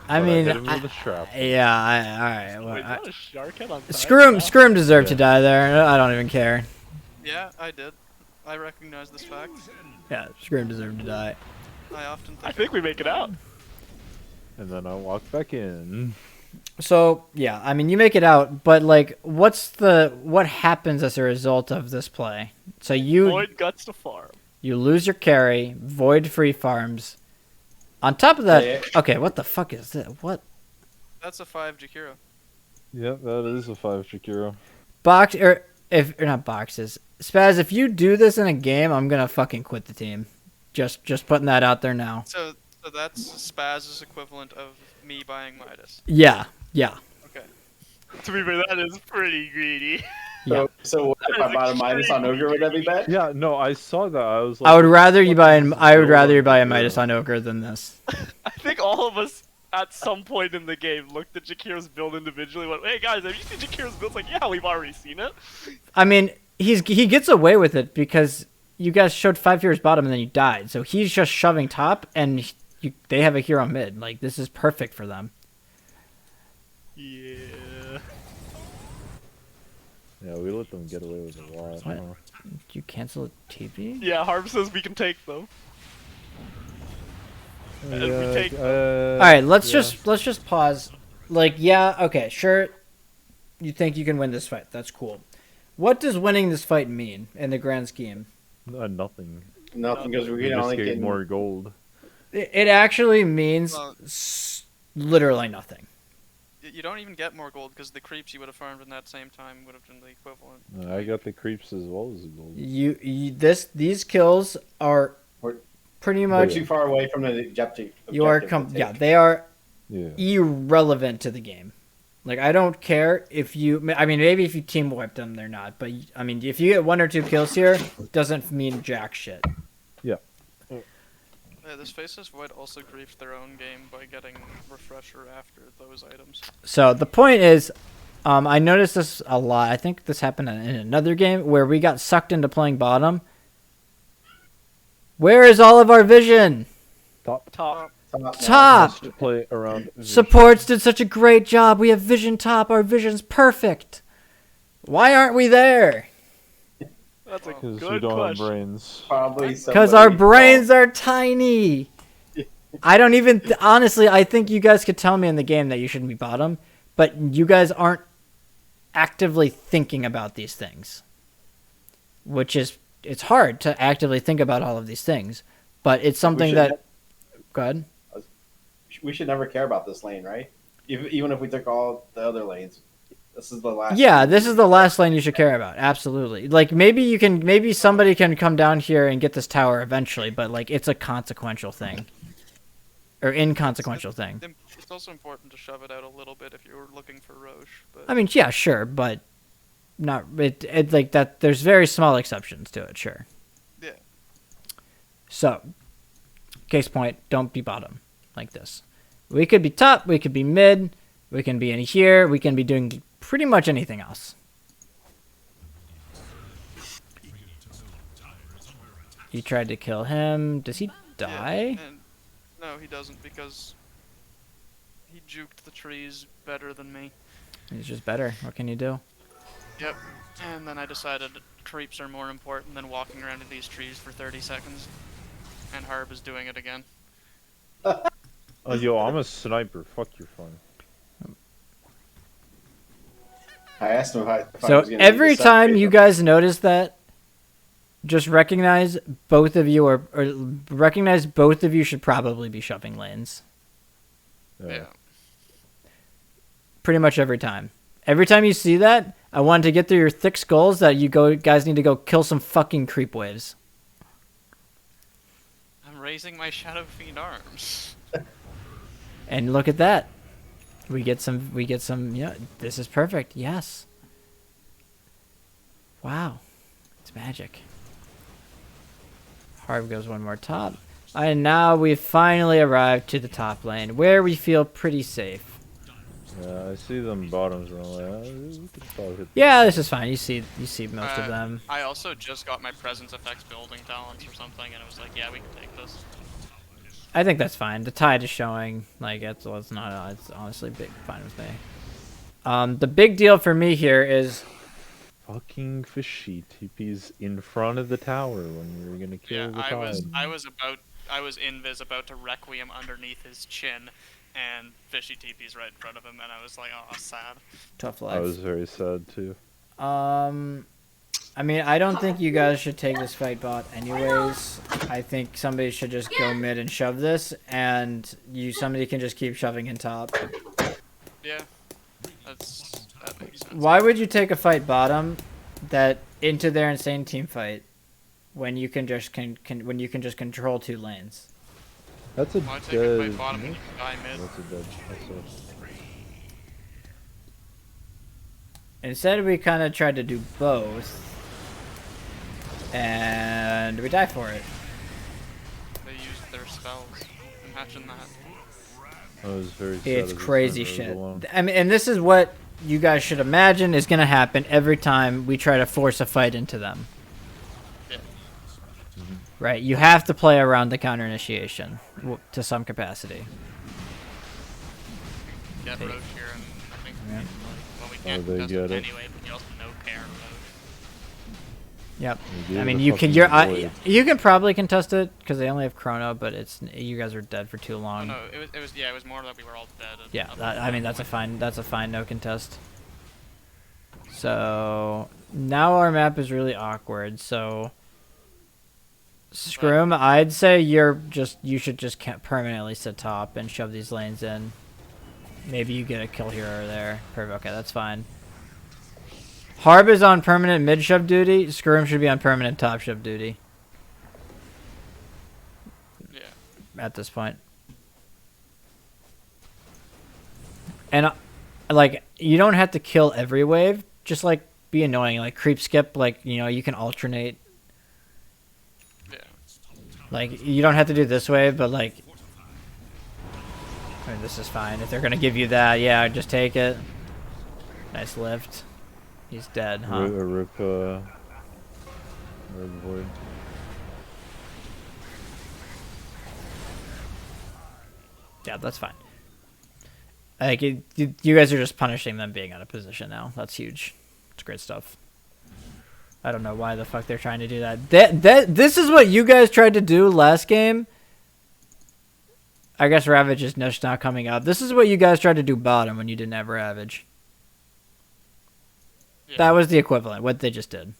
I But mean, hit him with a trap. yeah, alright. Well, Wait, is that a shark head on Tide? Screw him deserved to Yeah. die there. I don't even care. Yeah, I did. I recognize this fact. Yeah, Scream deserved to die. I often think I think we make it out. And then I walk back in. So, yeah, I mean, you make it out, but, like, what happens as a result of this play? So Void guts to farm. you lose your carry, Void free farms. On top of that, Yeah. okay, what the fuck is this? What? that's a 5 Jakiro. Yep, that is a 5 Shakiro. Box, or not boxes. Spaz, if you do this in a game, I'm gonna fucking quit the team. Just putting that out there now. So that's Spaz's equivalent of me buying Midas. Yeah. Okay. To be fair, that is pretty greedy. Yeah. So what, if I bought a minus on Ogre, would that be bad? Yeah, no, I saw that. I was like, I would rather you buy an, This is I would so rather you buy a unfair. Midas on Ogre than this. I think all of us at some point in the game looked at Jakiro's build individually and went, hey guys, have you seen Jakiro's build? It's like, yeah, we've already seen it. I mean, he gets away with it because you guys showed 5 heroes bottom and then you died. So he's just shoving top and they have a hero mid. Like, this is perfect for them. Yeah. Yeah, we let them get away with a lot. What? huh? Did you cancel a TP? Yeah, Harv says we can take them. And we take All right, let's just pause. Like, yeah, okay, sure. You think you can win this fight? That's cool. What does winning this fight mean in the grand scheme? Nothing. Nothing, because we We can just only get get more gold. It actually means Well- literally nothing. You don't even get more gold because the creeps you would have farmed in that same time would have been the equivalent. I got the creeps as well as the gold. These kills are We're- pretty We're much too far away from the objective. you are objective to yeah, take. they are Yeah. irrelevant to the game. Like, I don't care if you, I mean, maybe if you team wipe them, they're not. But, I mean, if you get 1 or 2 kills here, doesn't mean jack shit. Yeah, this Faceless Void also creeps their own game by getting Refresher after those items. So, the point is, I noticed this a lot. I think this happened in another game where we got sucked into playing bottom. Where is all of our vision? Top. top. Top! Just play around. Supports did such a great job. We have vision top. Our vision's perfect. Why aren't we there? That's a Because we good don't question. have brains. Probably Because our brains are tiny. I don't even... honestly, I think you guys could tell me in the game that you shouldn't be bottom, but you guys aren't actively thinking about these things. Which is... it's hard to actively think about all of these things. But it's something that... Go ahead. We should never care about this lane, right? Even if we took all the other lanes, this is the last. Yeah, this is the last lane you should care about. Absolutely. Like, maybe somebody can come down here and get this tower eventually, but, like, it's a consequential thing. Or inconsequential thing. It's also important to shove it out a little bit if you're looking for Roche. But I mean, yeah, sure, but not it like that. There's very small exceptions to it, sure. Yeah. So, case point, don't be bottom like this. We could be top, we could be mid, we can be in here, we can be doing pretty much anything else. You tried to kill him. Does he die? Yeah, and no, he doesn't because he juked the trees better than me. He's just better. What can you do? Yep. And then I decided creeps are more important than walking around in these trees for 30 seconds. And Harb is doing it again. Oh, yo, I'm a sniper. Fuck your fun. I asked him if I So was gonna every make this time upgrade, you but- guys notice that, just recognize both of you or recognize both of you should probably be shoving lanes. Yeah. Pretty much every time. Every time you see that, I want to get through your thick skulls that guys need to go kill some fucking creep waves. I'm raising my Shadow Fiend arms. And look at that. We get some. Yeah, this is perfect. Yes. Wow, it's magic. Harv goes one more top. And now we've finally arrived to the top lane, where we feel pretty safe. Yeah, I see them bottoms and I'm like, we could probably hit Yeah, this is fine. You see most of Uh, them. I also just got my presence effects building talents or something, and it was like, yeah, we can take this. I think that's fine. The tide is showing. Like it's not. It's honestly fine with me. The big deal for me here is fucking fishy TP's in front of the tower when we were gonna kill Yeah, the I tide. was invis about to requiem underneath his chin, and fishy TP's right in front of him, and I was like, oh, sad. tough I was life. very sad too. I mean, I don't think you guys should take this fight bot anyways. I think somebody should just go mid and shove this, and somebody can just keep shoving in top. Yeah, that makes sense. Why would you take a fight bottom that into their insane team fight when you can just when you can just control 2 lanes? That's a Why take a dead. fight bottom when you can die mid? That's a dead. That's Instead, we kind of tried to do both, and we die for it. They used their spells. Imagine that. I was very sad. It's as a crazy swimmer shit. alone. I mean, and this is what you guys should imagine is going to happen every time we try to force a fight into them. Yeah. Right? You have to play around the counter initiation to some capacity. Get Roche here, and I think Yeah. well, we can't they contest get it it. anyway, but you also know Care Roche. Yep. They gave I mean, the you can fucking void. you can probably contest it because they only have chrono, but you guys are dead for too Oh, long. no, it was more that we were all dead. Yeah, I mean that's a fine no contest. So now our map is really awkward. So Scroom, I'd say you should just permanently sit top and shove these lanes in. Maybe you get a kill here or there. Perfect. Okay, that's fine. Harb is on permanent mid shove duty. Scroom should be on permanent top shove duty Yeah. at this point. And like you don't have to kill every wave. Just like be annoying. Like creep skip. Like you can alternate. Yeah. Like you don't have to do this wave, but like. I mean, this is fine. If they're gonna give you that, yeah, just take it. Nice lift. He's dead, huh? Rip void. Yeah, that's fine. Like, you guys are just punishing them being out of position now. That's huge. It's great stuff. I don't know why the fuck they're trying to do that. This is what you guys tried to do last game. I guess Ravage is just not coming up. This is what you guys tried to do bottom when you didn't have Ravage. Yeah. That was the equivalent, what they just did.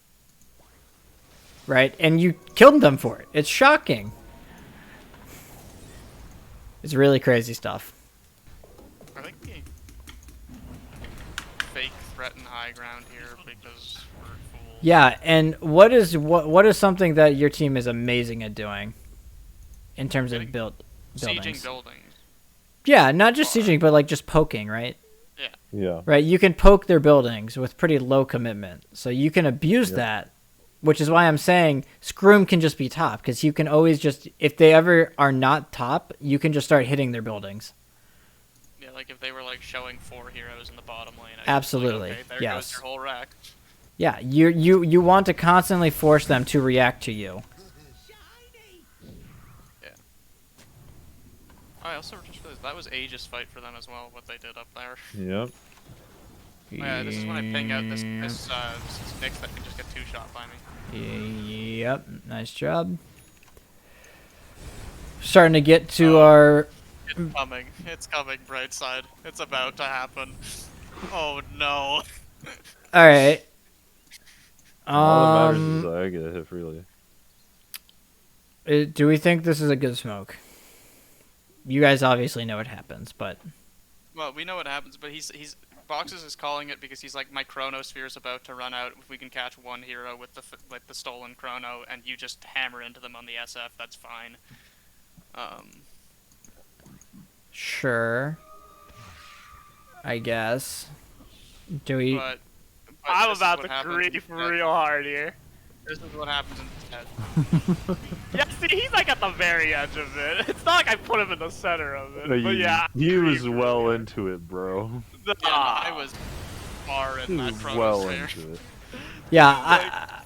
Right? And you killed them for it. It's shocking. It's really crazy stuff. I think we fake threaten high ground here because we're fools. Yeah, and what is something that your team is amazing at doing in terms of buildings? Sieging buildings. Yeah, not just sieging, but like just poking, right? Yeah. Yeah. Right, you can poke their buildings with pretty low commitment. So you can abuse that, which is why I'm saying Scroom can just be top, because you can always just, if they ever are not top, you can just start hitting their buildings. Yeah, like if they were like showing 4 heroes in the bottom lane. Absolutely, Like, okay, there yes. goes your whole rack. Yeah, you want to constantly force them to react to you. Yeah. I also just realized that was Aegis fight for them as well, what they did up there. Yep. Oh, yeah, this is when I ping out this is Nyx that can just get 2-shot by me. Yep, nice job. Starting to get to our... It's coming, bright side. It's about to happen. Oh no. Alright. All that matters is I get a hit freely. Do we think this is a good smoke? You guys obviously know what happens, but... Well, we know what happens, but he's Boxes is calling it because he's like, my chronosphere is about to run out. If we can catch one hero with the stolen chrono, and you just hammer into them on the SF, that's fine. Sure. I guess. Do we? But I'm this is about what to happens grief instead. real hard here. This is what happens instead. Yeah, see, he's like at the very edge of it. It's not like I put him in the center of it. But yeah, he was grief well really into it, bro. hard. Yeah, no, I was far He in that was chrono well sphere. into it. Yeah,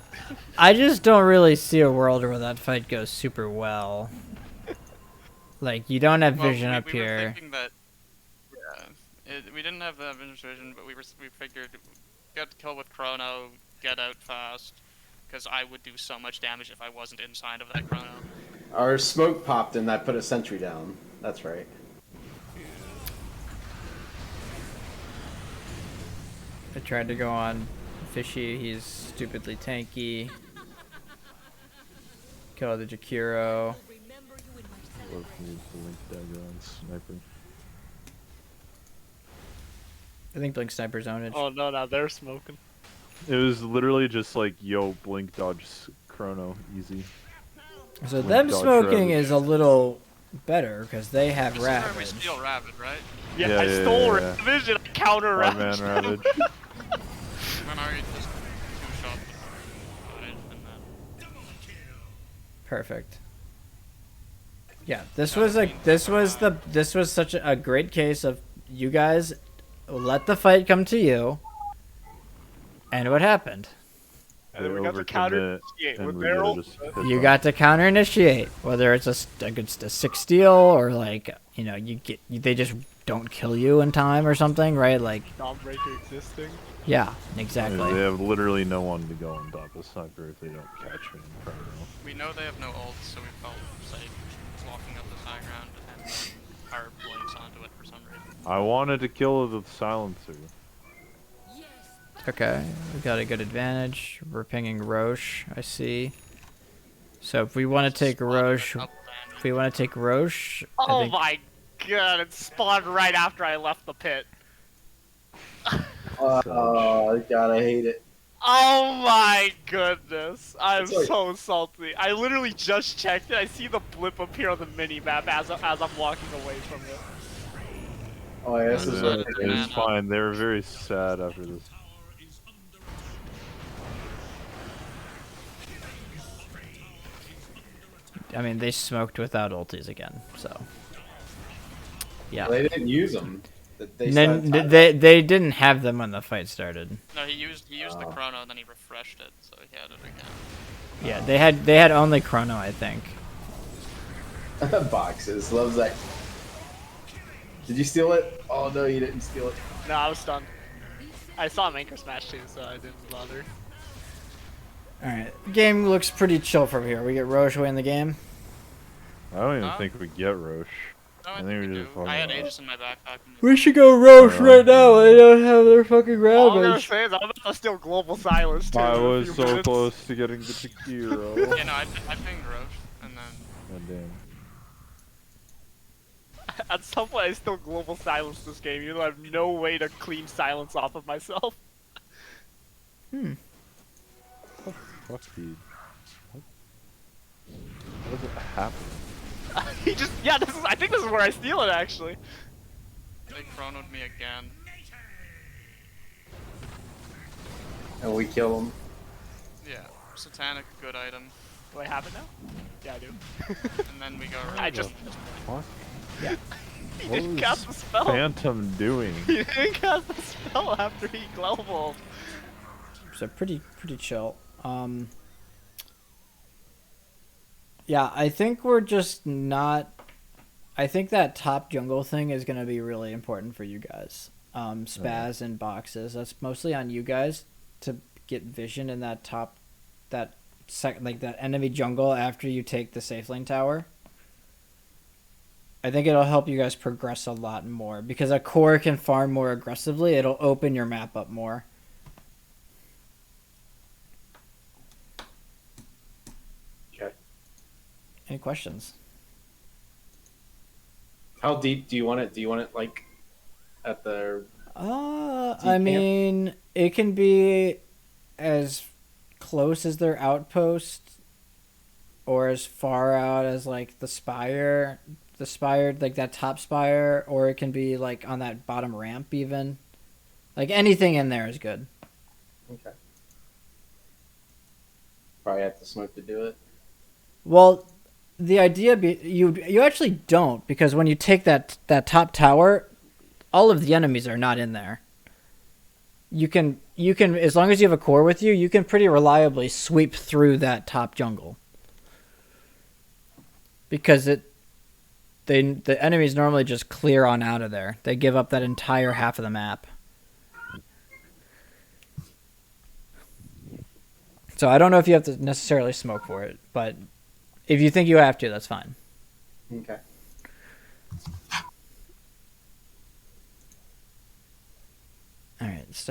I just don't really see a world where that fight goes super well. Like, you don't have vision up we here. were thinking that, we didn't have that vision, but we figured get the kill with chrono, get out fast, because I would do so much damage if I wasn't inside of that chrono. Our smoke popped and I put a sentry down. That's right. I tried to go on Fishy, he's stupidly tanky. Kill the Jakiro. Love me to link dagger on sniper. I think Blink Sniper zonage. Oh no, now they're smoking. It was literally just like, yo, blink dodge chrono, easy. So Blink them dodge smoking Ravage. is a little better because they have This is where we Ravage. steal Rabbit, right? Yeah, Yeah, I yeah, stole yeah, yeah. Ravage and I counter One Ravage. man ravage. Then are you just two-shot and then... Perfect. Yeah, this was such a great case of you guys let the fight come to you, and what happened? And then They we got to counter overcommit, initiate and with we their gotta ult. just hit You them. got to counter initiate, whether it's a 6 steal or like they just don't kill you in time or something, right? Like Dawnbreaker existing. yeah, They exactly. have literally no one to go on top of sniper if they don't catch me in front of them. We know they have no ult, so we felt safe walking up this high ground and then our blinks onto it for some reason. I wanted to kill the silencer. Okay, we got a good advantage. We're pinging Roche, I see. So if we want to take Roche, if we want to take Roche, I Oh think my god, it spawned right after I left the pit. Oh, God, I hate it. Oh my goodness. I'm It's like- so salty. I literally just checked it. I see the blip appear on the mini-map as I'm walking away from it. Oh, yeah, this is It what was fine. They were very sad after this. I mean they smoked without ultis again, so yeah. They didn't use them. They Then started- they didn't have them when the fight started. No, he used the Oh. chrono and then he refreshed it, so he had it again. Yeah, they had only Chrono, I think. Boxes. Loves that. Did you steal it? Oh, no, you didn't steal it. No, I was stunned. I saw him anchor smash too, so I didn't bother. All right, game looks pretty chill from here. We get Roche in the game. I don't even Huh? think we get Roche. No, I think think we we just do. fucking I had up. Aegis in my backpack. We should go Roche right now. They don't have their fucking All I'm gonna Ravage. say is I'm about to steal Global Silence too. I in a was few so minutes. close to getting the Jakiro. Yeah, no, I pinged Roche, and then... God damn. At some point, I still Global Silence this game, even though I have no way to clean silence off of myself. Fuck, dude. What is happening? He just, yeah, I think this is where I steal it actually. They chronoed me again. And we kill them. Yeah, Satanic, good item. Do I have it now? Yeah, I do. And then we go I right. just, What? he What didn't was cast the spell. Phantom doing? He didn't cast the spell after he global. So pretty chill. Yeah, I think we're just not. I think that top jungle thing is gonna be really important for you guys. Spaz and boxes. That's mostly on you guys to get vision in that top, that enemy jungle after you take the safe lane tower. I think it'll help you guys progress a lot more because a core can farm more aggressively. It'll open your map up more. Okay. Any questions? How deep do you want it? Do you want it, like, at the... I camp? mean, it can be as close as their outpost or as far out as like the spire. the spire, like that top spire, or it can be like on that bottom ramp even. Like anything in there is good. Okay. Probably have to smoke to do it. Well, the idea you actually don't, because when you take that top tower, all of the enemies are not in there. You can as long as you have a core with you, you can pretty reliably sweep through that top jungle. Because the enemies normally just clear on out of there. They give up that entire half of the map. So I don't know if you have to necessarily smoke for it, but if you think you have to, that's fine. Okay. All right, stop.